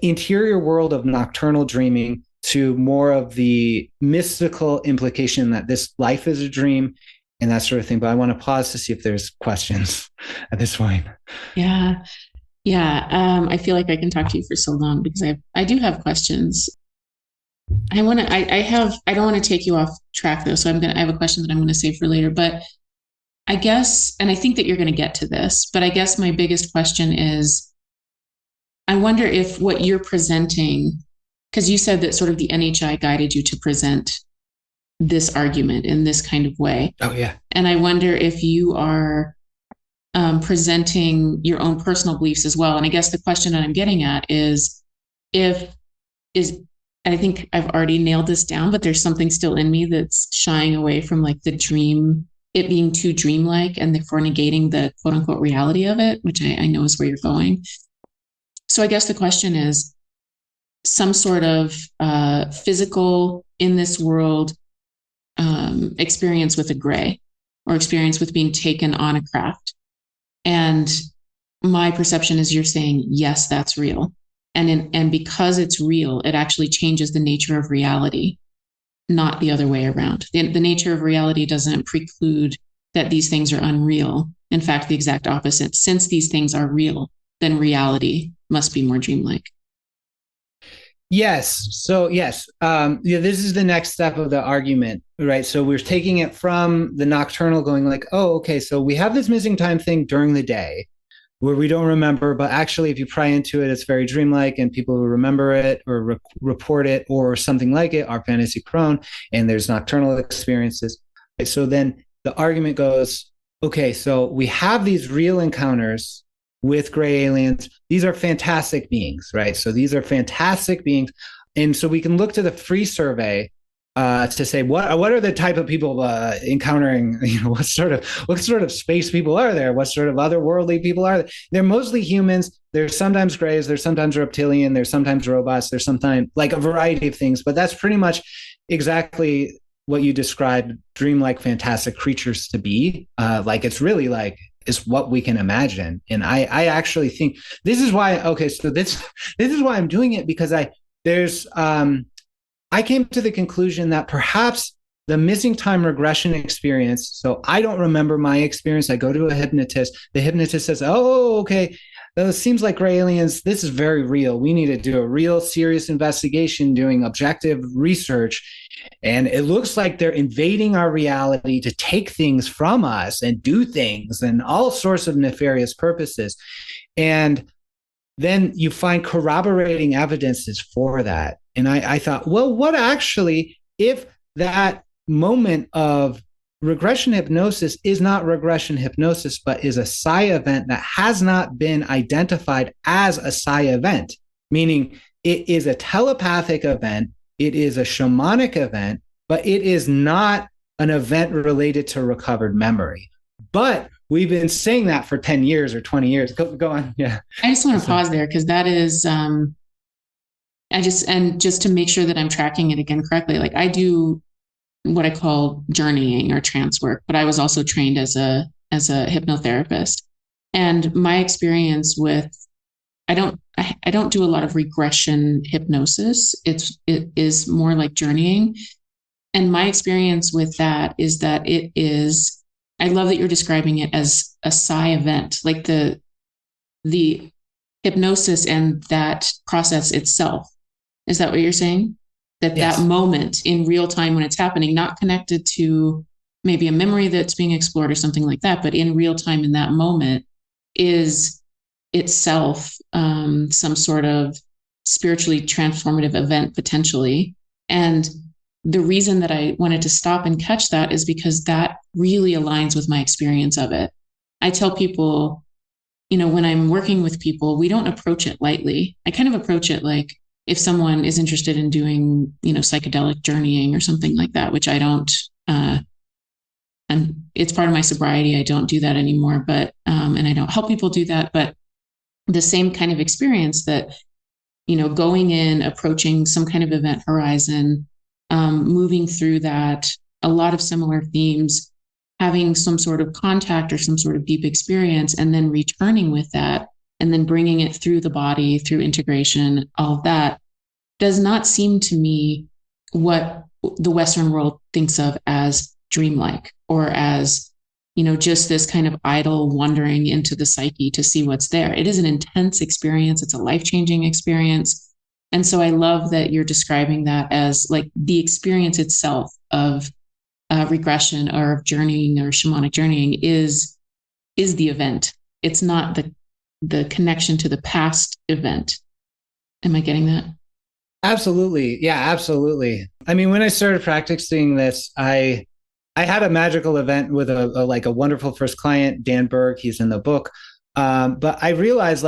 interior world of nocturnal dreaming to more of the mystical implication that this life is a dream and that sort of thing. But I want to pause to see if there's questions at this point. Yeah. I feel like I can talk to you for so long because I do have questions. I don't want to take you off track though. So I have a question that I'm going to save for later, but I guess, and I think that you're going to get to this, but I guess my biggest question is, I wonder if what you're presenting, because you said that sort of the NHI guided you to present this argument in this kind of way. Oh, yeah. And I wonder if you are presenting your own personal beliefs as well. And I guess the question that I'm getting at is, and I think I've already nailed this down, but there's something still in me that's shying away from like the dream, it being too dreamlike, and therefore negating the quote unquote reality of it, which I know is where you're going. So I guess the question is some sort of physical in this world experience with a gray, or experience with being taken on a craft. And my perception is you're saying, yes, that's real. And because it's real, it actually changes the nature of reality, not the other way around. The nature of reality doesn't preclude that these things are unreal. In fact, the exact opposite. Since these things are real, then reality must be more dreamlike. Yes. So yes, this is the next step of the argument, right? So we're taking it from the nocturnal, going like, oh, okay, so we have this missing time thing during the day where we don't remember, but actually if you pry into it, it's very dreamlike, and people who remember it or report it or something like it are fantasy prone, and there's nocturnal experiences. So then the argument goes, okay, so we have these real encounters with gray aliens. These are fantastic beings, right? So these are fantastic beings. And so we can look to the free survey to say what are the type of people encountering, what sort of space people are there, what sort of otherworldly people are there. They're mostly humans. There's sometimes grays, there's sometimes reptilian, there's sometimes robots, there's sometimes like a variety of things, but that's pretty much exactly what you described dreamlike fantastic creatures to be. Like it's really like is what we can imagine. And I actually think this is why, okay, so this is why I'm doing it, because I came to the conclusion that perhaps the missing time regression experience, so I don't remember my experience. I go to a hypnotist. The hypnotist says, oh, okay, it seems like gray aliens. This is very real. We need to do a real serious investigation, doing objective research. And it looks like they're invading our reality to take things from us and do things and all sorts of nefarious purposes. And then you find corroborating evidences for that. And I thought, well, what actually, if that moment of regression hypnosis is not regression hypnosis, but is a psi event that has not been identified as a psi event, meaning it is a telepathic event, it is a shamanic event, but it is not an event related to recovered memory. But we've been saying that for 10 years or 20 years. Go on. Yeah. I just want to pause there because that is, just to make sure that I'm tracking it again correctly. Like I do what I call journeying or trance work, but I was also trained as a hypnotherapist. And my experience with, I don't do a lot of regression hypnosis. It is more like journeying. And my experience with that is that it is, I love that you're describing it as a psi event, like the hypnosis and that process itself. Is that what you're saying? Yes. That moment in real time when it's happening, not connected to maybe a memory that's being explored or something like that, but in real time in that moment is itself some sort of spiritually transformative event potentially. And the reason that I wanted to stop and catch that is because that really aligns with my experience of it. I tell people, when I'm working with people, we don't approach it lightly. I kind of approach it like if someone is interested in doing, psychedelic journeying or something like that, which I don't, and it's part of my sobriety. I don't do that anymore, but, and I don't help people do that, but the same kind of experience that, going in, approaching some kind of event horizon, moving through that, a lot of similar themes, having some sort of contact or some sort of deep experience, and then returning with that, and then bringing it through the body, through integration, all of that does not seem to me what the Western world thinks of as dreamlike or as, just this kind of idle wandering into the psyche to see what's there. It is an intense experience. It's a life-changing experience. And so I love that you're describing that as like the experience itself of regression or of journeying or shamanic journeying is the event. It's not the connection to the past event. Am I getting that? Absolutely. Yeah, absolutely. I mean, when I started practicing this, I had a magical event with a wonderful first client, Dan Berg. He's in the book. But I realized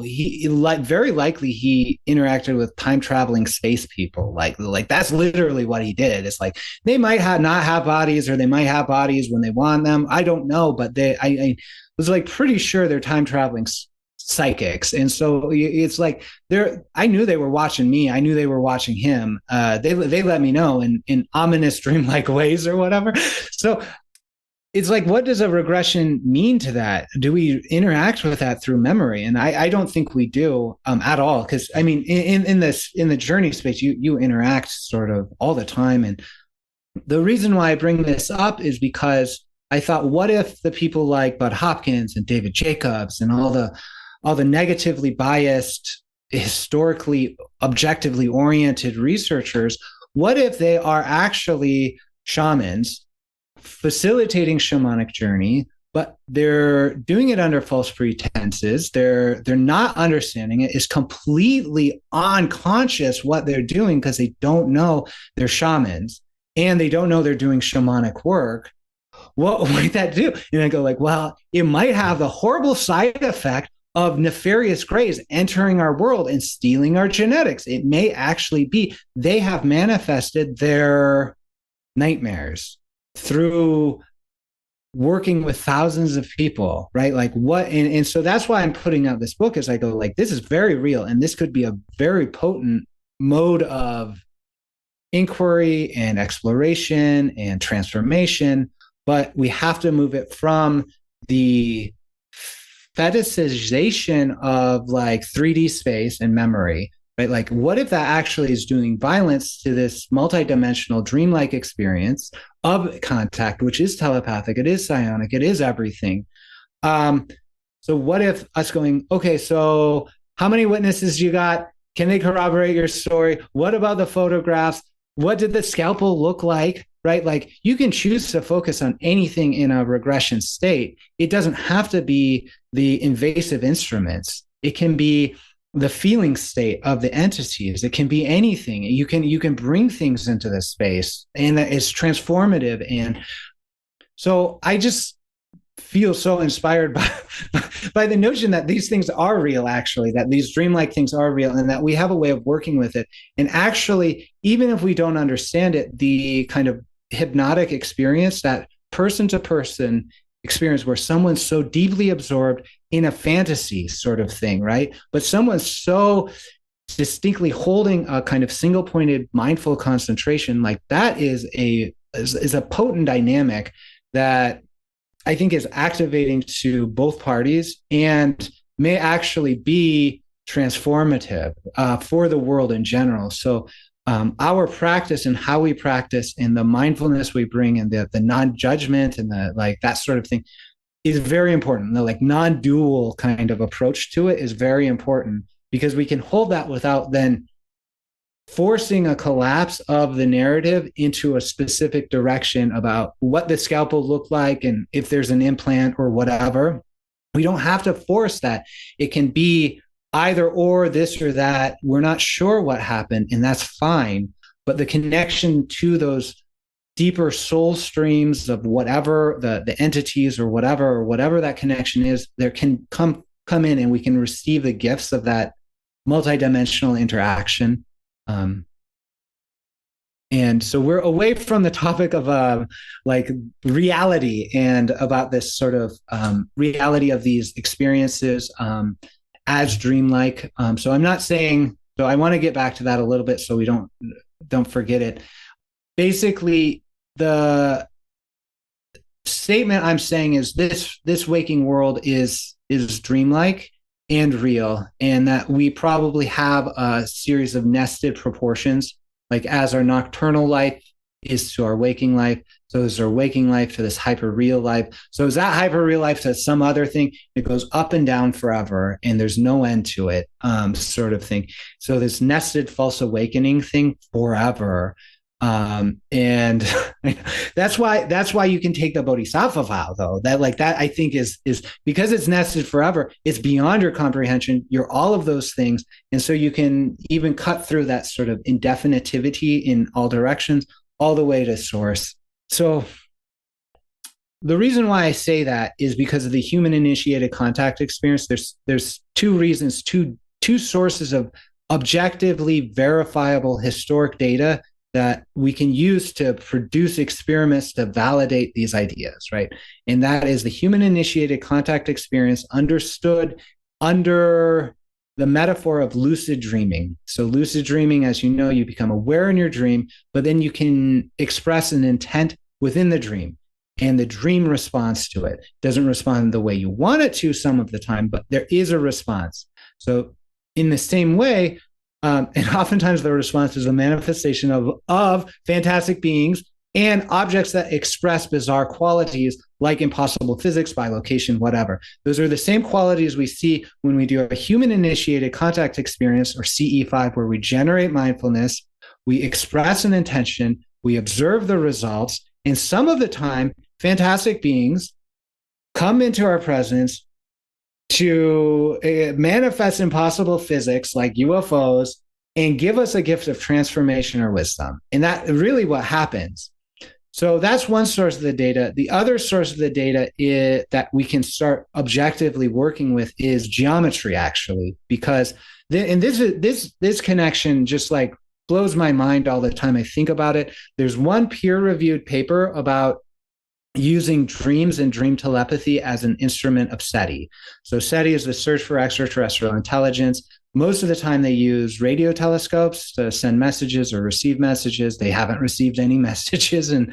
he very likely he interacted with time traveling space people. Like that's literally what he did. It's like they might not have bodies, or they might have bodies when they want them. I don't know, but I was like pretty sure they're time traveling psychics. And so it's like I knew they were watching me. I knew they were watching him. They let me know in ominous dreamlike ways or whatever. So it's like, what does a regression mean to that? Do we interact with that through memory? And I don't think we do at all. Because I mean, in the journey space, you interact sort of all the time. And the reason why I bring this up is because I thought, what if the people like Bud Hopkins and David Jacobs and all the negatively biased, historically, objectively oriented researchers, what if they are actually shamans facilitating shamanic journey, but they're doing it under false pretenses. They're not understanding it. It's completely unconscious what they're doing because they don't know they're shamans and they don't know they're doing shamanic work. What might that do? And I go like, well, it might have the horrible side effect of nefarious greys entering our world and stealing our genetics. It may actually be they have manifested their nightmares through working with thousands of people, right? Like what, and so that's why I'm putting out this book, as I go, like, this is very real, and this could be a very potent mode of inquiry and exploration and transformation, but we have to move it from the fetishization of like 3D space and memory, right? Like, what if that actually is doing violence to this multidimensional dreamlike experience of contact, which is telepathic, it is psionic, it is everything. So what if us going, okay, so how many witnesses you got? Can they corroborate your story? What about the photographs? What did the scalpel look like? Right? Like, you can choose to focus on anything in a regression state. It doesn't have to be the invasive instruments. It can be the feeling state of the entities. It can be anything. You can bring things into this space, and it's transformative. And so I just feel so inspired by the notion that these things are real, actually, that these dreamlike things are real, and that we have a way of working with it. And actually, even if we don't understand it, the kind of hypnotic experience, that person to person experience where someone's so deeply absorbed in a fantasy sort of thing, right? But someone's so distinctly holding a kind of single pointed mindful concentration, like that is a potent dynamic that I think is activating to both parties and may actually be transformative for the world in general. So our practice and how we practice and the mindfulness we bring and the non-judgment and the like that sort of thing is very important. The like non-dual kind of approach to it is very important, because we can hold that without then forcing a collapse of the narrative into a specific direction about what the scalpel looked like and if there's an implant or whatever. We don't have to force that. It can be either or, this or that. We're not sure what happened, and that's fine. But the connection to those deeper soul streams of whatever the entities or whatever that connection is, there can come in, and we can receive the gifts of that multidimensional interaction. And so we're away from the topic of like reality and about this sort of reality of these experiences as dreamlike. So I'm not saying, so I want to get back to that a little bit so we don't forget it. Basically, the statement I'm saying is this waking world is dreamlike and real, and that we probably have a series of nested proportions, like as our nocturnal life is to our waking life, so is our waking life to this hyper real life. So is that hyper real life to some other thing? It goes up and down forever, and there's no end to it, sort of thing. So this nested false awakening thing forever. And that's why you can take the Bodhisattva vow, though, that like that I think is because it's nested forever, it's beyond your comprehension. You're all of those things. And so you can even cut through that sort of indefinitivity in all directions, all the way to source. So the reason why I say that is because of the human initiated contact experience. There's two reasons, two sources of objectively verifiable historic data that we can use to produce experiments to validate these ideas, right? And that is the human initiated contact experience understood under the metaphor of lucid dreaming. So lucid dreaming, as you know, you become aware in your dream, but then you can express an intent within the dream, and the dream responds to it. Doesn't respond the way you want it to some of the time, but there is a response. So in the same way, and oftentimes the response is a manifestation of fantastic beings and objects that express bizarre qualities like impossible physics, bilocation, whatever. Those are the same qualities we see when we do a human-initiated contact experience, or CE5, where we generate mindfulness, we express an intention, we observe the results, and some of the time, fantastic beings come into our presence to manifest impossible physics like UFOs and give us a gift of transformation or wisdom. And that really what happens. So that's one source of the data. The other source of the data that we can start objectively working with is geometry, actually, because this connection just like blows my mind all the time I think about it. There's one peer-reviewed paper about using dreams and dream telepathy as an instrument of SETI. So SETI is the search for extraterrestrial intelligence. Most of the time they use radio telescopes to send messages or receive messages. They haven't received any messages, and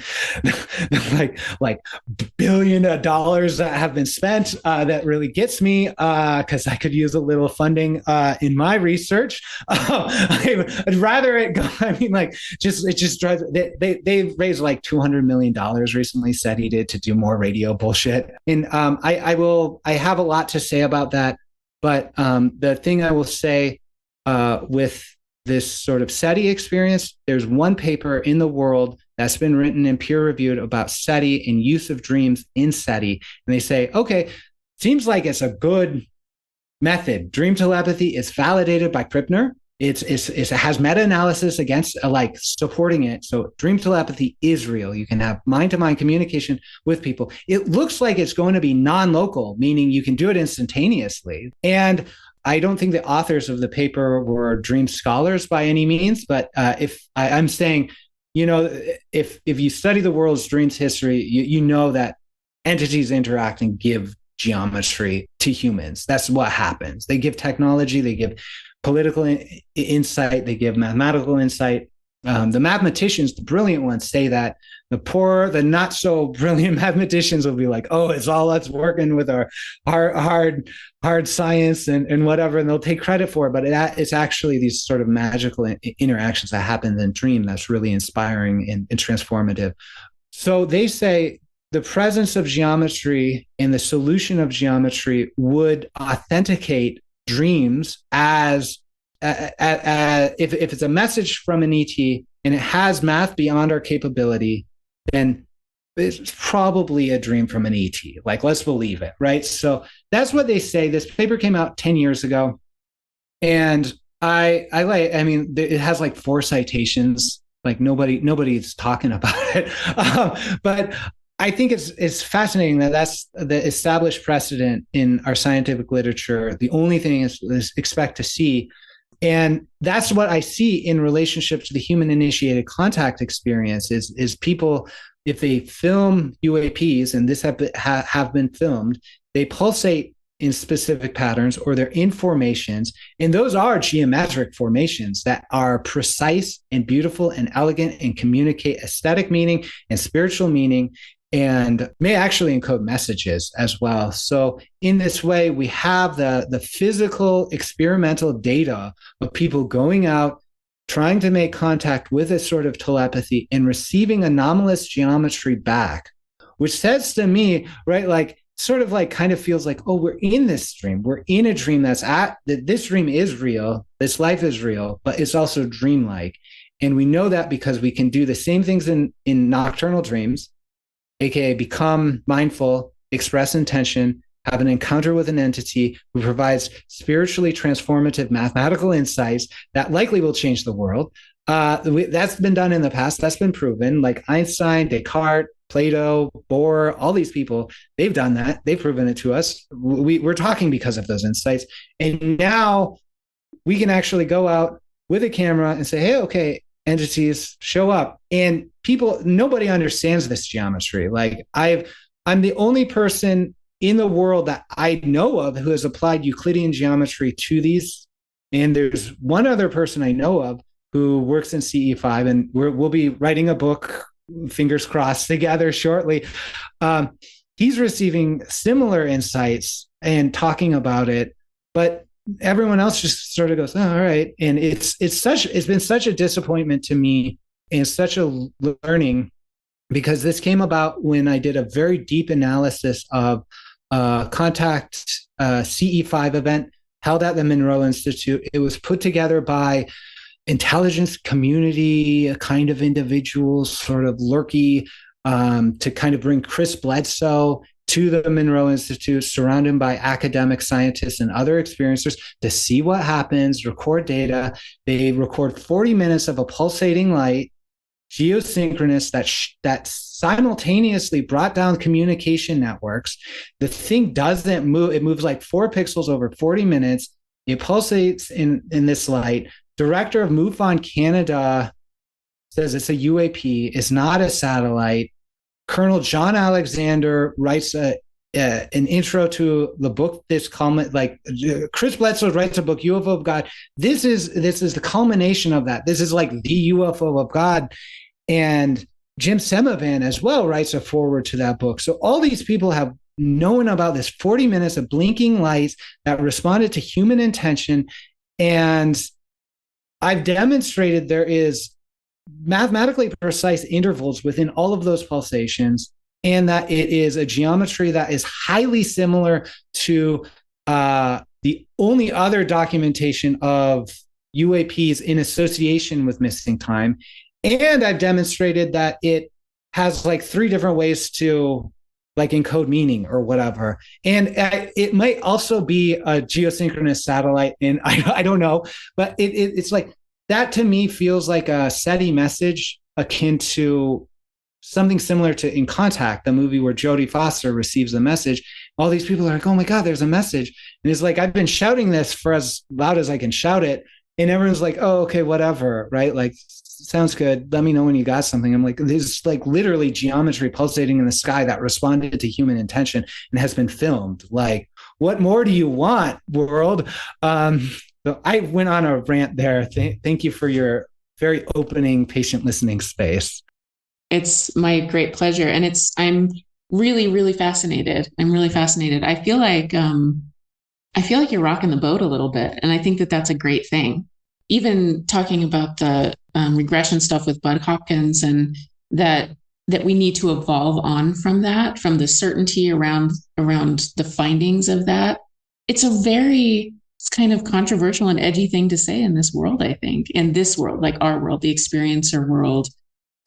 like $1 billion that have been spent. That really gets me because I could use a little funding in my research. I'd rather it go. I mean, like it just drives. They've raised like $200 million recently. SETI did to do more radio bullshit, and I have a lot to say about that. But the thing I will say with this sort of SETI experience, there's one paper in the world that's been written and peer-reviewed about SETI and use of dreams in SETI. And they say, okay, seems like it's a good method. Dream telepathy is validated by Krippner. It has meta-analysis against like supporting it. So dream telepathy is real. You can have mind-to-mind communication with people. It looks like it's going to be non-local, meaning you can do it instantaneously. And I don't think the authors of the paper were dream scholars by any means, but I'm saying, if you study the world's dreams history, you know that entities interact and give geometry to humans. That's what happens. They give technology, they give political insight, they give mathematical insight. The mathematicians, the brilliant ones, say that. The not so brilliant mathematicians will be like, oh, it's all us working with our hard science and whatever, and they'll take credit for it. But it's actually these sort of magical interactions that happen in the dream that's really inspiring and transformative. So they say the presence of geometry and the solution of geometry would authenticate dreams as if it's a message from an ET and it has math beyond our capability, then it's probably a dream from an ET. Like, let's believe it, right? So that's what they say. This paper came out 10 years ago, and I mean, it has like 4 citations. Like nobody's talking about it, but I think it's fascinating that that's the established precedent in our scientific literature. The only thing is expect to see. And that's what I see in relationship to the human initiated contact experience is people, if they film UAPs, and this have been filmed, they pulsate in specific patterns or they're in formations. And those are geometric formations that are precise and beautiful and elegant and communicate aesthetic meaning and spiritual meaning, and may actually encode messages as well. So in this way, we have the physical experimental data of people going out, trying to make contact with a sort of telepathy and receiving anomalous geometry back, which says to me, right, like sort of like kind of feels like, oh, we're in this dream. We're in a dream this dream is real. This life is real, but it's also dreamlike. And we know that because we can do the same things in nocturnal dreams, aka become mindful, express intention, have an encounter with an entity who provides spiritually transformative mathematical insights that likely will change the world. That's been done in the past. That's been proven. Like Einstein, Descartes, Plato, Bohr, all these people, they've done that. They've proven it to us. We're talking because of those insights. And now we can actually go out with a camera and say, hey, okay, entities show up, and nobody understands this geometry. Like I'm the only person in the world that I know of who has applied Euclidean geometry to these. And there's one other person I know of who works in CE5, and we'll be writing a book, fingers crossed, together shortly. He's receiving similar insights and talking about it, but everyone else just sort of goes, oh, all right. And it's been such a disappointment to me and such a learning, because this came about when I did a very deep analysis of contact CE5 event held at the Monroe Institute. It was put together by intelligence community, kind of individuals, sort of lurky, to kind of bring Chris Bledsoe to the Monroe Institute, surrounded by academic scientists and other experiencers to see what happens, record data. They record 40 minutes of a pulsating light geosynchronous that simultaneously brought down communication networks. The thing doesn't move. It moves like 4 pixels over 40 minutes. It pulsates in this light. Director of MUFON Canada says it's a UAP. It's not a satellite. Colonel John Alexander writes an intro to the book. This Chris Bledsoe writes a book, UFO of God. This is the culmination of that. This is like the UFO of God. And Jim Semivan as well writes a foreword to that book. So all these people have known about this 40 minutes of blinking lights that responded to human intention. And I've demonstrated there is mathematically precise intervals within all of those pulsations, and that it is a geometry that is highly similar to the only other documentation of UAPs in association with missing time. And I've demonstrated that it has like 3 different ways to like encode meaning or whatever. And it might also be a geosynchronous satellite, and I don't know, but it's like, that to me feels like a SETI message akin to something similar to In Contact, the movie where Jodie Foster receives a message. All these people are like, oh my God, there's a message. And it's like, I've been shouting this for as loud as I can shout it. And everyone's like, oh, okay, whatever, right? Like, sounds good. Let me know when you got something. I'm like, there's like literally geometry pulsating in the sky that responded to human intention and has been filmed. Like, what more do you want, world? So I went on a rant there. Thank you for your very opening, patient listening space. It's my great pleasure. And I'm really, really fascinated. I feel like you're rocking the boat a little bit. And I think that that's a great thing. Even talking about the regression stuff with Bud Hopkins, and that we need to evolve on from that, from the certainty around the findings of that. It's kind of controversial and edgy thing to say in this world, I think, in this world, like our world, the experiencer world.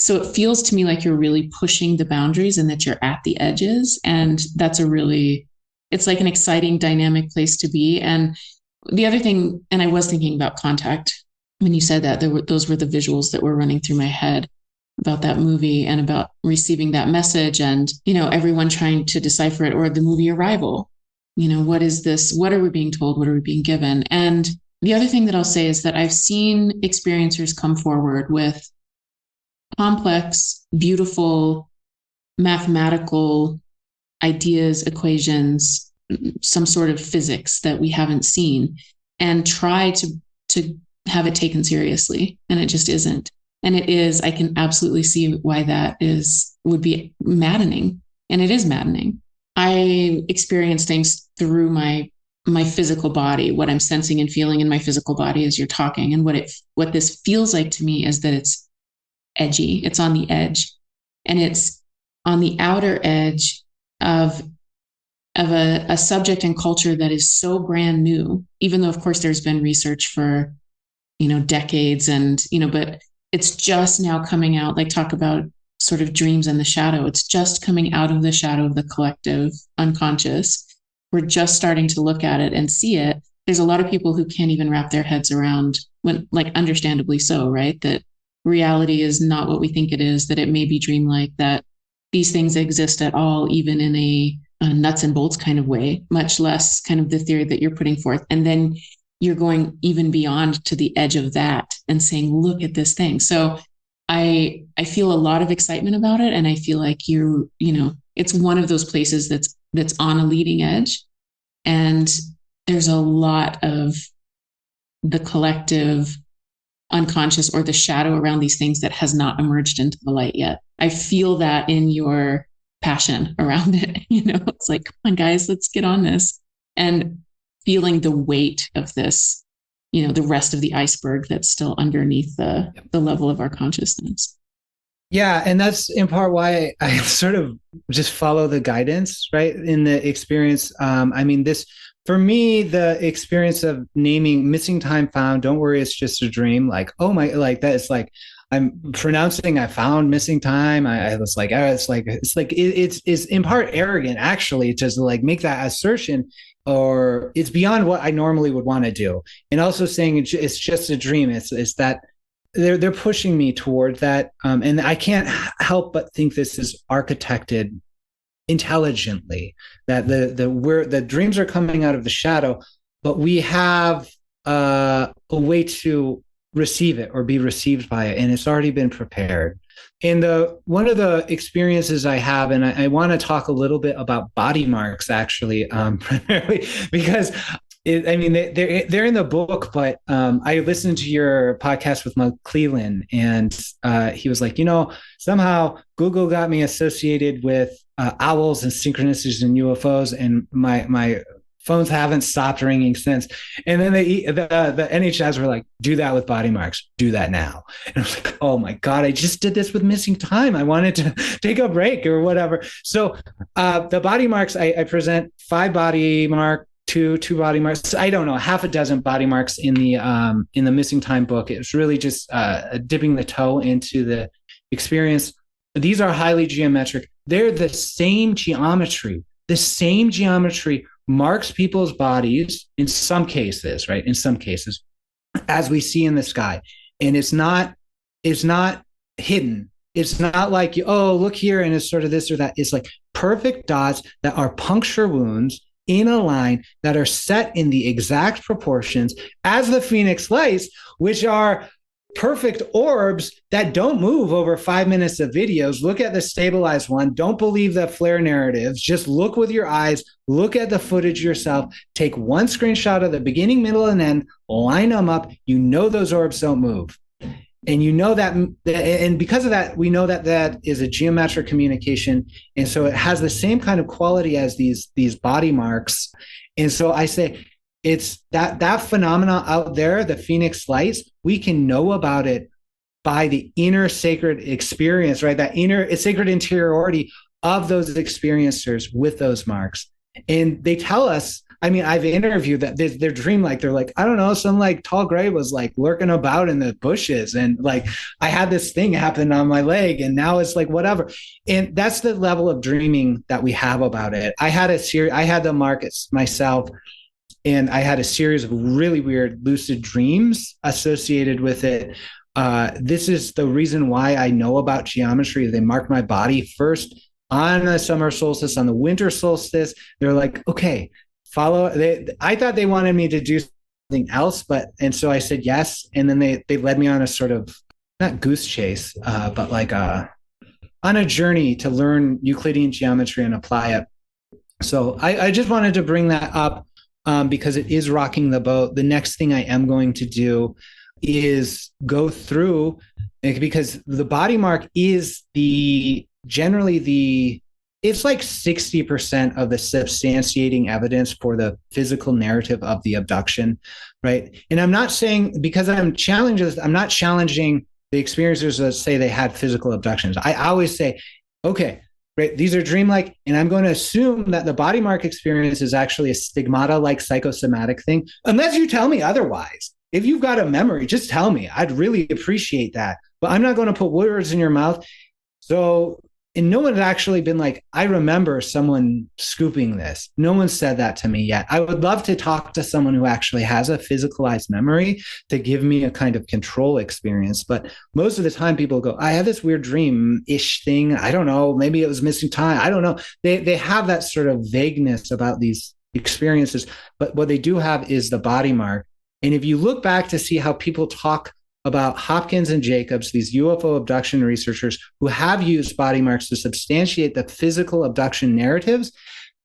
So it feels to me like you're really pushing the boundaries and that you're at the edges. And that's it's like an exciting, dynamic place to be. And the other thing, and I was thinking about Contact when you said that, those were the visuals that were running through my head about that movie and about receiving that message, and, everyone trying to decipher it, or the movie Arrival. What is this? What are we being told? What are we being given? And the other thing that I'll say is that I've seen experiencers come forward with complex, beautiful, mathematical ideas, equations, some sort of physics that we haven't seen, and try to have it taken seriously. And it just isn't. And it is, I can absolutely see why that would be maddening. And it is maddening. I experience things through my physical body, what I'm sensing and feeling in my physical body as you're talking. And what this feels like to me is that it's edgy. It's on the edge, and it's on the outer edge of a subject and culture that is so brand new, even though of course there's been research for, decades, and, but it's just now coming out. Like, talk about sort of dreams in the shadow. It's just coming out of the shadow of the collective unconscious. We're just starting to look at it and see it. There's a lot of people who can't even wrap their heads around, when, like, understandably so, right? That reality is not what we think it is, that it may be dreamlike, that these things exist at all, even in a nuts and bolts kind of way, much less kind of the theory that you're putting forth. And then you're going even beyond to the edge of that and saying, look at this thing. So I feel a lot of excitement about it. And I feel like it's one of those places that's on a leading edge. And there's a lot of the collective unconscious, or the shadow around these things, that has not emerged into the light yet. I feel that in your passion around it. It's like, come on, guys, let's get on this. And feeling the weight of this, the rest of the iceberg that's still underneath the level of our consciousness. Yeah. And that's in part why I sort of just follow the guidance, right? In the experience. For me, the experience of naming missing time found, don't worry, it's just a dream. Like, oh my, like that. It's like, I'm pronouncing I found missing time. I was like, it's in part arrogant, actually, to like make that assertion, or it's beyond what I normally would want to do. And also saying it's just a dream. It's that they're pushing me toward that. And I can't help but think this is architected intelligently, that the dreams are coming out of the shadow, but we have a way to receive it or be received by it, and it's already been prepared. And one of the experiences I have, and I want to talk a little bit about body marks, actually, primarily because they're in the book, but I listened to your podcast with McClellan, and he was like, somehow Google got me associated with owls and synchronicities and UFOs, and my phones haven't stopped ringing since. And then the NHIs were like, do that with body marks. Do that now. And I was like, oh my God, I just did this with missing time. I wanted to take a break or whatever. So the body marks, I present 5 body marks, two body marks. I don't know, half a dozen body marks in the missing time book. It's really just dipping the toe into the experience. These are highly geometric. They're the same geometry. The same geometry marks people's bodies in some cases, right? In some cases, as we see in the sky. And it's not hidden. It's not like, oh, look here, and it's sort of this or that. It's like perfect dots that are puncture wounds in a line that are set in the exact proportions as the Phoenix lights, which are perfect orbs that don't move over 5 minutes of videos. Look at the stabilized one. Don't believe the flare narratives. Just look with your eyes. Look at the footage yourself. Take one screenshot of the beginning, middle, and end. Line them up. Those orbs don't move. And and because of that, we know that is a geometric communication. And so it has the same kind of quality as these body marks. And so I say, it's that phenomena out there, the Phoenix lights, we can know about it by the inner sacred experience, right? That inner sacred interiority of those experiencers with those marks. And they tell us, I've interviewed that they're dreamlike. They're like, I don't know, some like tall gray was like lurking about in the bushes. And like, I had this thing happen on my leg, and now it's like, whatever. And that's the level of dreaming that we have about it. I had the markets myself, and I had a series of really weird lucid dreams associated with it. This is the reason why I know about geometry. They marked my body first on the summer solstice, on the winter solstice. They're like, okay, follow. I thought they wanted me to do something else, and so I said yes. And then they led me on a sort of, not goose chase, but like on a journey to learn Euclidean geometry and apply it. So I just wanted to bring that up. Because it is rocking the boat. The next thing I am going to do is go through, because the body mark is it's like 60% of the substantiating evidence for the physical narrative of the abduction, right? And I'm not saying, because I'm not challenging the experiencers that say they had physical abductions. I always say, okay, right, these are dreamlike, and I'm going to assume that the body mark experience is actually a stigmata-like psychosomatic thing, unless you tell me otherwise. If you've got a memory, just tell me. I'd really appreciate that. But I'm not going to put words in your mouth. So, and no one had actually been like, I remember someone scooping this. No one said that to me yet. I would love to talk to someone who actually has a physicalized memory to give me a kind of control experience. But most of the time people go, I had this weird dream-ish thing. I don't know. Maybe it was missing time. I don't know. They have that sort of vagueness about these experiences. But what they do have is the body mark. And if you look back to see how people talk about Hopkins and Jacobs, these UFO abduction researchers who have used body marks to substantiate the physical abduction narratives,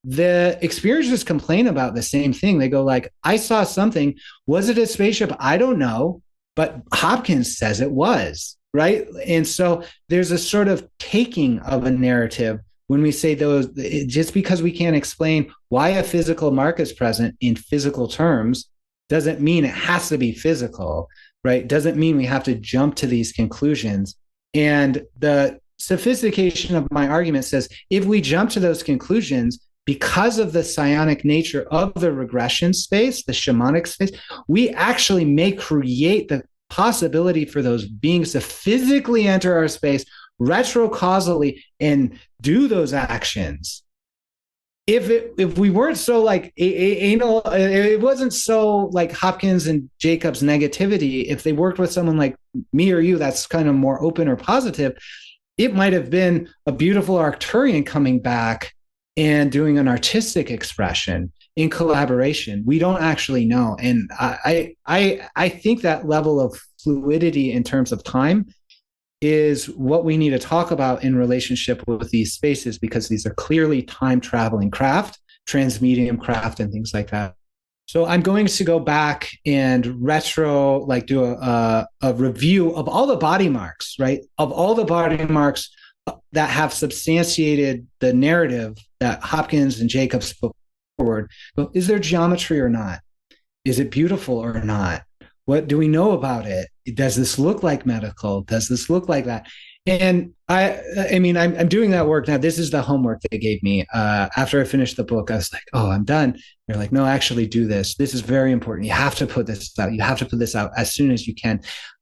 the experiencers complain about the same thing. They go like, I saw something. Was it a spaceship? I don't know. But Hopkins says it was, right? And so there's a sort of taking of a narrative when we say those, just because we can't explain why a physical mark is present in physical terms doesn't mean it has to be physical. Right? Doesn't mean we have to jump to these conclusions. And the sophistication of my argument says, if we jump to those conclusions, because of the psionic nature of the regression space, the shamanic space, we actually may create the possibility for those beings to physically enter our space retrocausally and do those actions. if we weren't so like anal, it wasn't so like Hopkins and Jacobs negativity. If they worked with someone like me or you, that's kind of more open or positive, it might have been a beautiful Arcturian coming back and doing an artistic expression in collaboration. We don't actually know. And I think that level of fluidity in terms of time is what we need to talk about in relationship with these spaces, because these are clearly time traveling craft, transmedium craft, and things like that. So I'm going to go back and do a review of all the body marks, right? Of all the body marks that have substantiated the narrative that Hopkins and Jacobs put forward. Well, is there geometry or not? Is it beautiful or not? What do we know about it? Does this look like medical? Does this look like that? And I mean, I'm doing that work now. This is the homework they gave me. After I finished the book, I was like, oh, I'm done. They're like, no, actually do this. This is very important. You have to put this out. You have to put this out as soon as you can.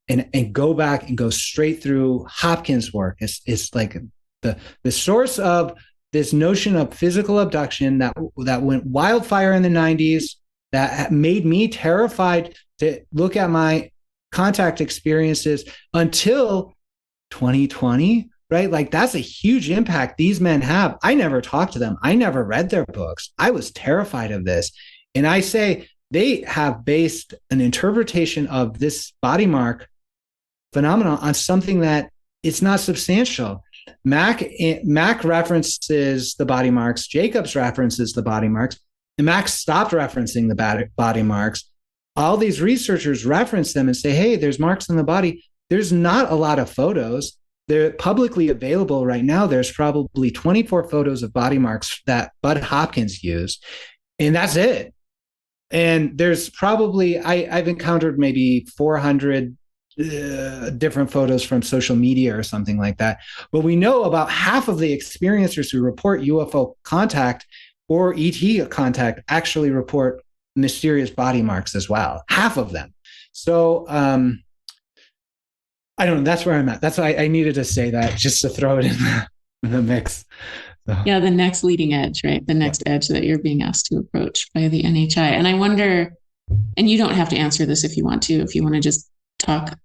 And go back and go straight through Hopkins' work. It's like the source of this notion of physical abduction that went wildfire in the 90s, that made me terrified to look at my contact experiences until 2020, right? Like that's a huge impact these men have. I never talked to them. I never read their books. I was terrified of this. And I say they have based an interpretation of this body mark phenomenon on something that it's not substantial. Mac references the body marks. Jacobs references the body marks. And Mac stopped referencing the body marks. All these researchers reference them and say, hey, there's marks on the body. There's not a lot of photos. They're publicly available right now. There's probably 24 photos of body marks that Bud Hopkins used. And that's it. And there's probably, I've encountered maybe 400 different photos from social media or something like that. But we know about half of the experiencers who report UFO contact or ET contact actually report mysterious body marks as well. Half of them. So I don't know. That's where I'm at. That's why I needed to say that, just to throw it in the mix. So. Yeah, the next leading edge, right? The next edge that you're being asked to approach by the NHI. And I wonder, and you don't have to answer this if you want to just talk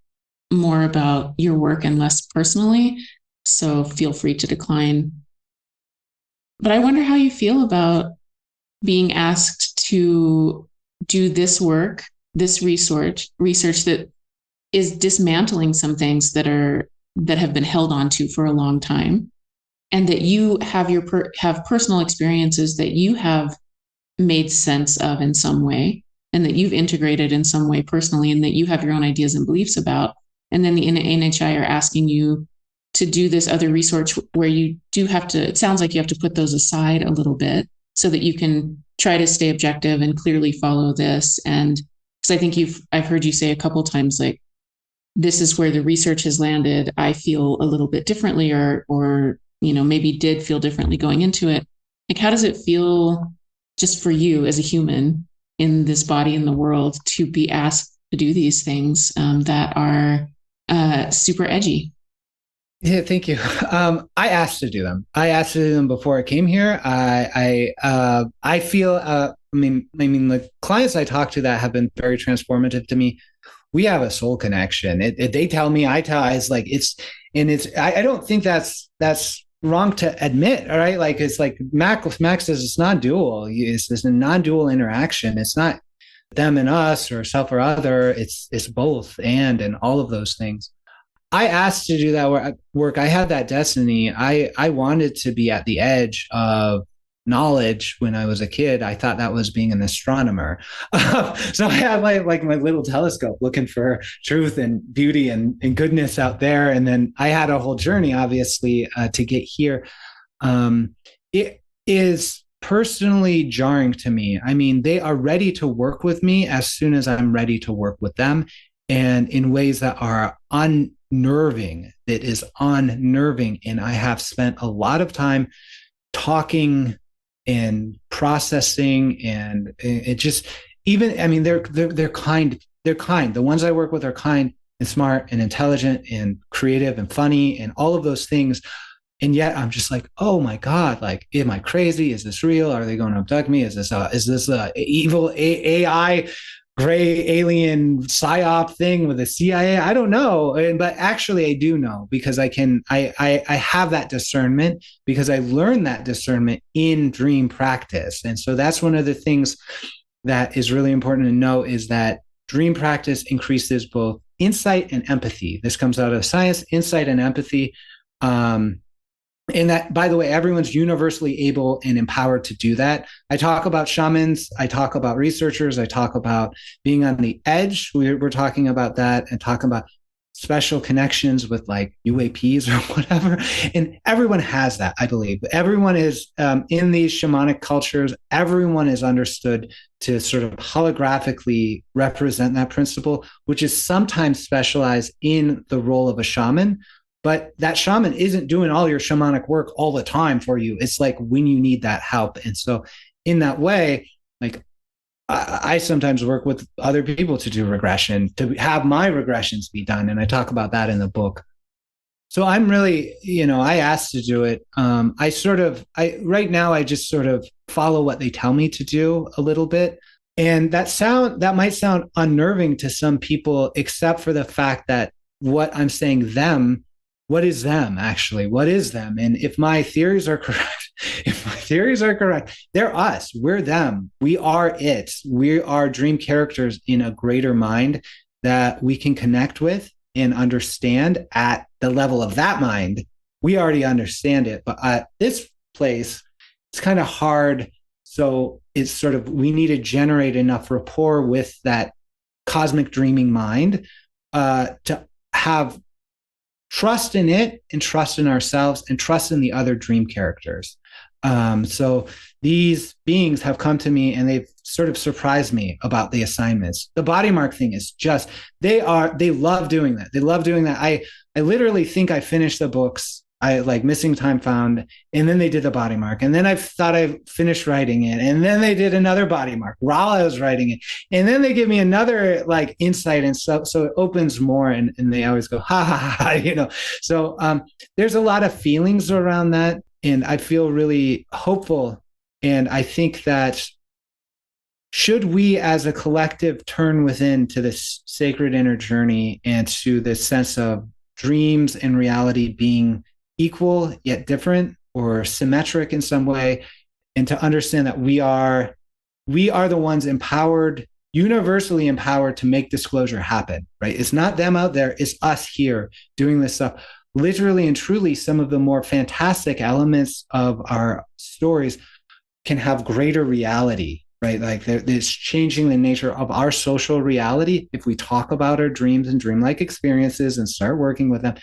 more about your work and less personally. So feel free to decline. But I wonder how you feel about being asked to do this work, this research that is dismantling some things that have been held on to for a long time, and that you have have personal experiences that you have made sense of in some way, and that you've integrated in some way personally, and that you have your own ideas and beliefs about. And then the NHI are asking you to do this other research where you do have to, it sounds like you have to put those aside a little bit so that you can try to stay objective and clearly follow this. And because I think I've heard you say a couple times, like, this is where the research has landed. I feel a little bit differently, or maybe did feel differently going into it. Like, how does it feel just for you as a human in this body in the world to be asked to do these things that are super edgy? Yeah, thank you. I asked to do them. I asked to do them before I came here. I feel. I mean, the clients I talk to that have been very transformative to me. We have a soul connection. They tell me, I tell. It's like it's. I don't think that's wrong to admit. All right, like it's like Max says, it's not dual. It's a non-dual interaction. It's not them and us or self or other. It's both and all of those things. I asked to do that work. I had that destiny. I wanted to be at the edge of knowledge when I was a kid. I thought that was being an astronomer. So I had my little telescope looking for truth and beauty and goodness out there. And then I had a whole journey, obviously, to get here. It is personally jarring to me. I mean, they are ready to work with me as soon as I'm ready to work with them, and in ways that are unnerving. It is unnerving. And I have spent a lot of time talking and processing, and it just, even, I mean, they're kind. They're kind. The ones I work with are kind and smart and intelligent and creative and funny and all of those things. And yet I'm just like, oh my God, like, am I crazy? Is this real? Are they going to abduct me? Is this a evil AI gray alien psyop thing with the CIA? I don't know. But actually I do know, because I have that discernment, because I learned that discernment in dream practice. And so that's one of the things that is really important to know, is that dream practice increases both insight and empathy. This comes out of science, insight and empathy. And that, by the way, everyone's universally able and empowered to do that. I talk about shamans. I talk about researchers. I talk about being on the edge. We're talking about that, and talking about special connections with like UAPs or whatever. And everyone has that, I believe. Everyone is in these shamanic cultures. Everyone is understood to sort of holographically represent that principle, which is sometimes specialized in the role of a shaman. But that shaman isn't doing all your shamanic work all the time for you. It's like when you need that help. And so in that way, like I sometimes work with other people to do regression, to have my regressions be done. And I talk about that in the book. So I'm really, I asked to do it. Right now, I just sort of follow what they tell me to do a little bit. And that might sound unnerving to some people, except for the fact that what I'm saying what is them actually? What is them? And if my theories are correct, they're us. We're them. We are it. We are dream characters in a greater mind that we can connect with and understand at the level of that mind. We already understand it, but at this place, it's kind of hard. So it's sort of, we need to generate enough rapport with that cosmic dreaming mind to have trust in it, and trust in ourselves, and trust in the other dream characters. So these beings have come to me, and they've sort of surprised me about the assignments. The body mark thing is just, they love doing that. They love doing that. I literally think I finished the books. I like Missing Time Found, and then they did the body mark, and then I thought I finished writing it, and then they did another body mark while I was writing it, and then they give me another like insight, and so it opens more, and they always go ha ha ha, So there's a lot of feelings around that, and I feel really hopeful, and I think that should we as a collective turn within to this sacred inner journey, and to this sense of dreams and reality being equal yet different, or symmetric in some way, and to understand that we are the ones empowered, universally empowered to make disclosure happen, right? It's not them out there, it's us here doing this stuff. Literally and truly, some of the more fantastic elements of our stories can have greater reality, right? Like it's changing the nature of our social reality. If we talk about our dreams and dreamlike experiences and start working with them,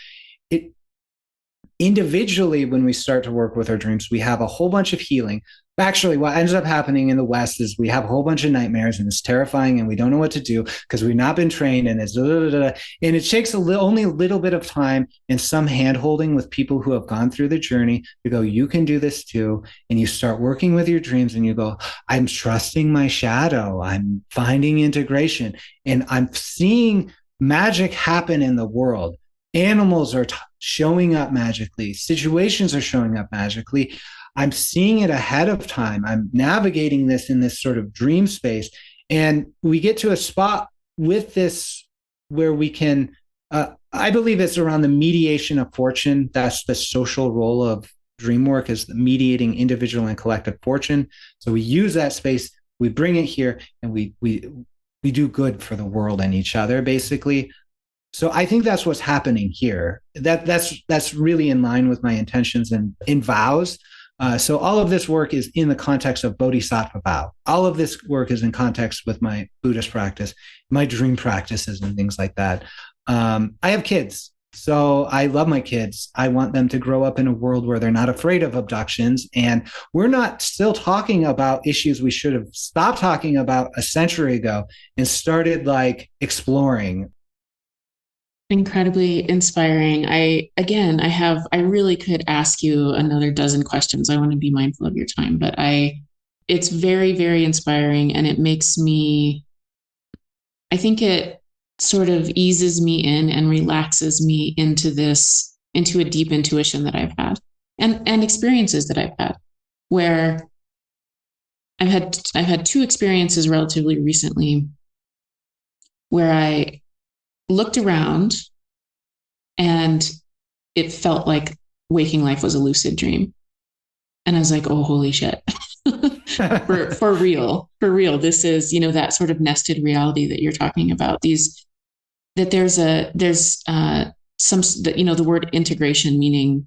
individually, when we start to work with our dreams, we have a whole bunch of healing. Actually, what ends up happening in the West is we have a whole bunch of nightmares, and it's terrifying, and we don't know what to do because we've not been trained, and it's and it takes only a little bit of time and some hand-holding with people who have gone through the journey to go, you can do this too. And you start working with your dreams, and you go, I'm trusting my shadow. I'm finding integration, and I'm seeing magic happen in the world. Animals are showing up magically. Situations are showing up magically. I'm seeing it ahead of time. I'm navigating this in this sort of dream space. And we get to a spot with this where we can, I believe it's around the mediation of fortune. That's the social role of dream work, is the mediating individual and collective fortune. So we use that space, we bring it here, and we do good for the world and each other, basically. So I think that's what's happening here. That's really in line with my intentions and in vows. So all of this work is in the context of Bodhisattva vow. All of this work is in context with my Buddhist practice, my dream practices, and things like that. I have kids, so I love my kids. I want them to grow up in a world where they're not afraid of abductions. And we're not still talking about issues we should have stopped talking about a century ago and started like exploring. Incredibly inspiring. I really could ask you another dozen questions. I want to be mindful of your time, but it's very, very inspiring. And it makes me, I think it sort of eases me in and relaxes me into a deep intuition that I've had. and experiences that I've had, where I've had two experiences relatively recently where I looked around and it felt like waking life was a lucid dream. And I was like, oh, holy shit. for real. This is, that sort of nested reality that you're talking about. There's some, the word integration, meaning,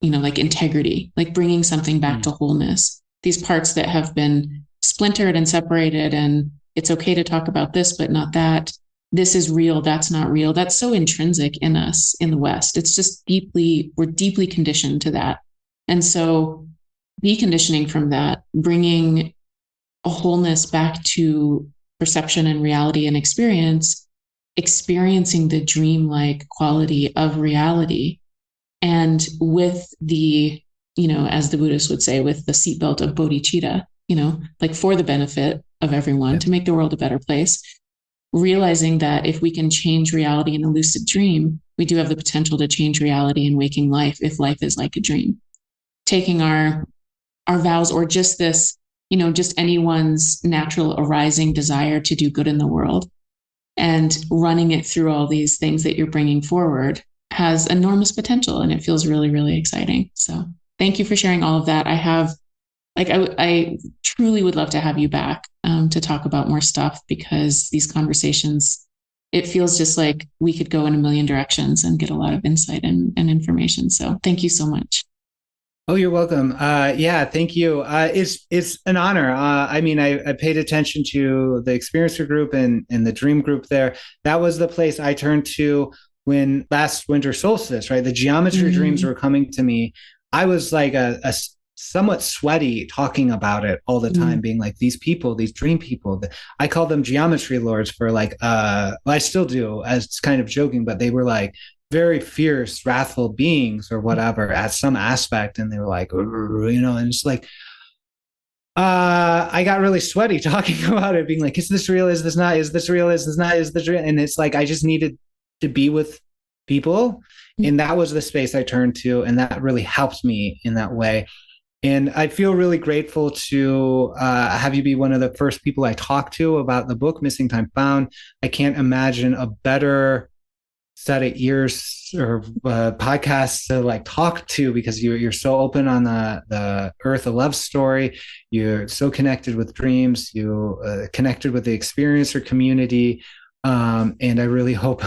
like integrity, like bringing something back to wholeness. These parts that have been splintered and separated, and it's okay to talk about this, but not that. This is real. That's not real. That's so intrinsic in us in the West. It's just we're deeply conditioned to that. And so deconditioning from that, bringing a wholeness back to perception and reality and experiencing the dreamlike quality of reality. And with the, as the Buddhists would say, with the seatbelt of bodhicitta, like for the benefit of everyone, to make the world a better place, realizing that if we can change reality in a lucid dream, we do have the potential to change reality in waking life if life is like a dream. Taking our vows, or just this, just anyone's natural arising desire to do good in the world, and running it through all these things that you're bringing forward has enormous potential, and it feels really, really exciting. So thank you for sharing all of that. I truly would love to have you back to talk about more stuff, because these conversations, it feels just like we could go in a million directions and get a lot of insight and information. So thank you so much. Oh, you're welcome. Thank you. It's an honor. I paid attention to the experiencer group and the dream group there. That was the place I turned to when last winter solstice, right? The geometry dreams were coming to me. I was like a somewhat sweaty talking about it all the time, being like, these people, these dream people, I call them geometry lords for like, I still do, as kind of joking, but they were like very fierce, wrathful beings or whatever at some aspect. And they were like, and it's like, I got really sweaty talking about it, being like, is this real? Is this not? Is this real? Is this not? Is this real? And it's like, I just needed to be with people. And that was the space I turned to. And that really helped me in that way. And I feel really grateful to have you be one of the first people I talked to about the book, Missing Time Found. I can't imagine a better set of ears or podcasts to like talk to, because you're so open on the Earth, a love story. You're so connected with dreams. You connected with the experiencer community. And I really hope,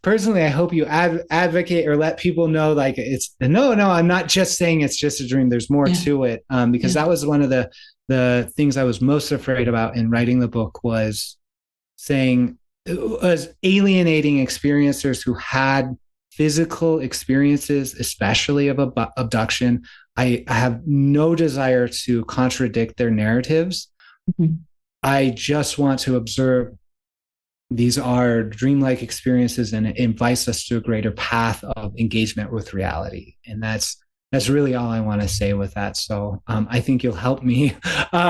personally, I hope you advocate or let people know, like, it's no, I'm not just saying it's just a dream. There's more to it. Because that was one of the things I was most afraid about in writing the book, was alienating experiencers who had physical experiences, especially of abduction. I have no desire to contradict their narratives. I just want to observe these are dreamlike experiences, and it invites us to a greater path of engagement with reality. And that's really all I want to say with that. So I think you'll help me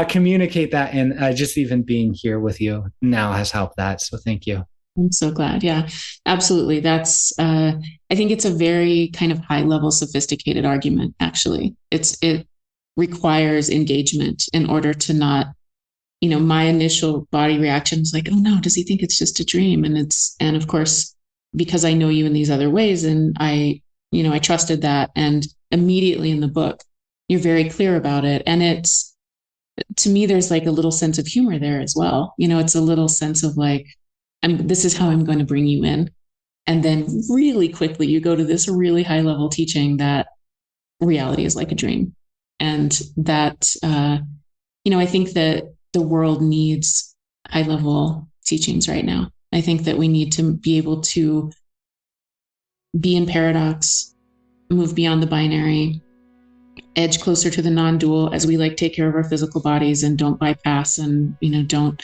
communicate that. And just even being here with you now has helped that. So thank you. I'm so glad. Yeah, absolutely. That's, I think it's a very kind of high level, sophisticated argument. Actually, it requires engagement in order to not, my initial body reaction was like, oh no, does he think it's just a dream? And of course, because I know you in these other ways, and I trusted that. And immediately in the book, you're very clear about it. And to me, there's like a little sense of humor there as well. It's a little sense of like, this is how I'm going to bring you in. And then really quickly, you go to this really high level teaching that reality is like a dream. And that, I think that the world needs high level teachings right now. I think that we need to be able to be in paradox, move beyond the binary, edge closer to the non-dual as we like take care of our physical bodies, and don't bypass and, don't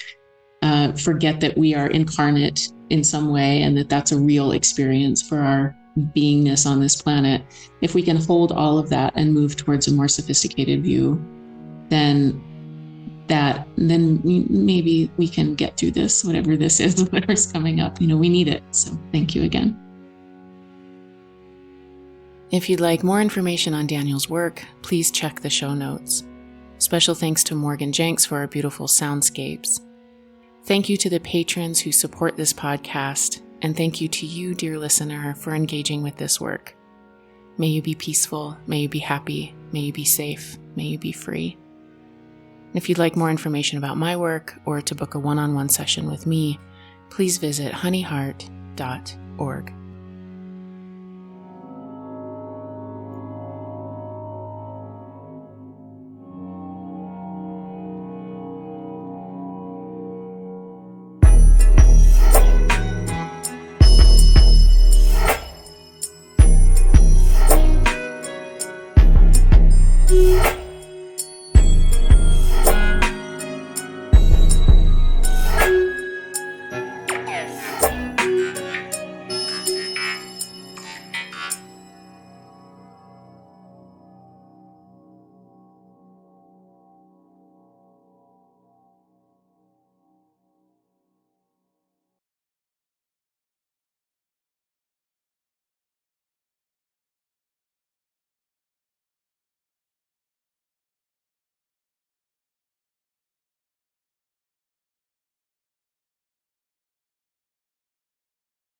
forget that we are incarnate in some way, and that's a real experience for our beingness on this planet. If we can hold all of that and move towards a more sophisticated view, then maybe we can get through this, whatever this is, whatever's coming up. We need it. So thank you again. If you'd like more information on Daniel's work, please check the show notes. Special thanks to Morgan Jenks for our beautiful soundscapes. Thank you to the patrons who support this podcast, and thank you to you, dear listener, for engaging with this work. May you be peaceful, may you be happy, may you be safe, may you be free. If you'd like more information about my work or to book a one-on-one session with me, please visit honeyheart.org.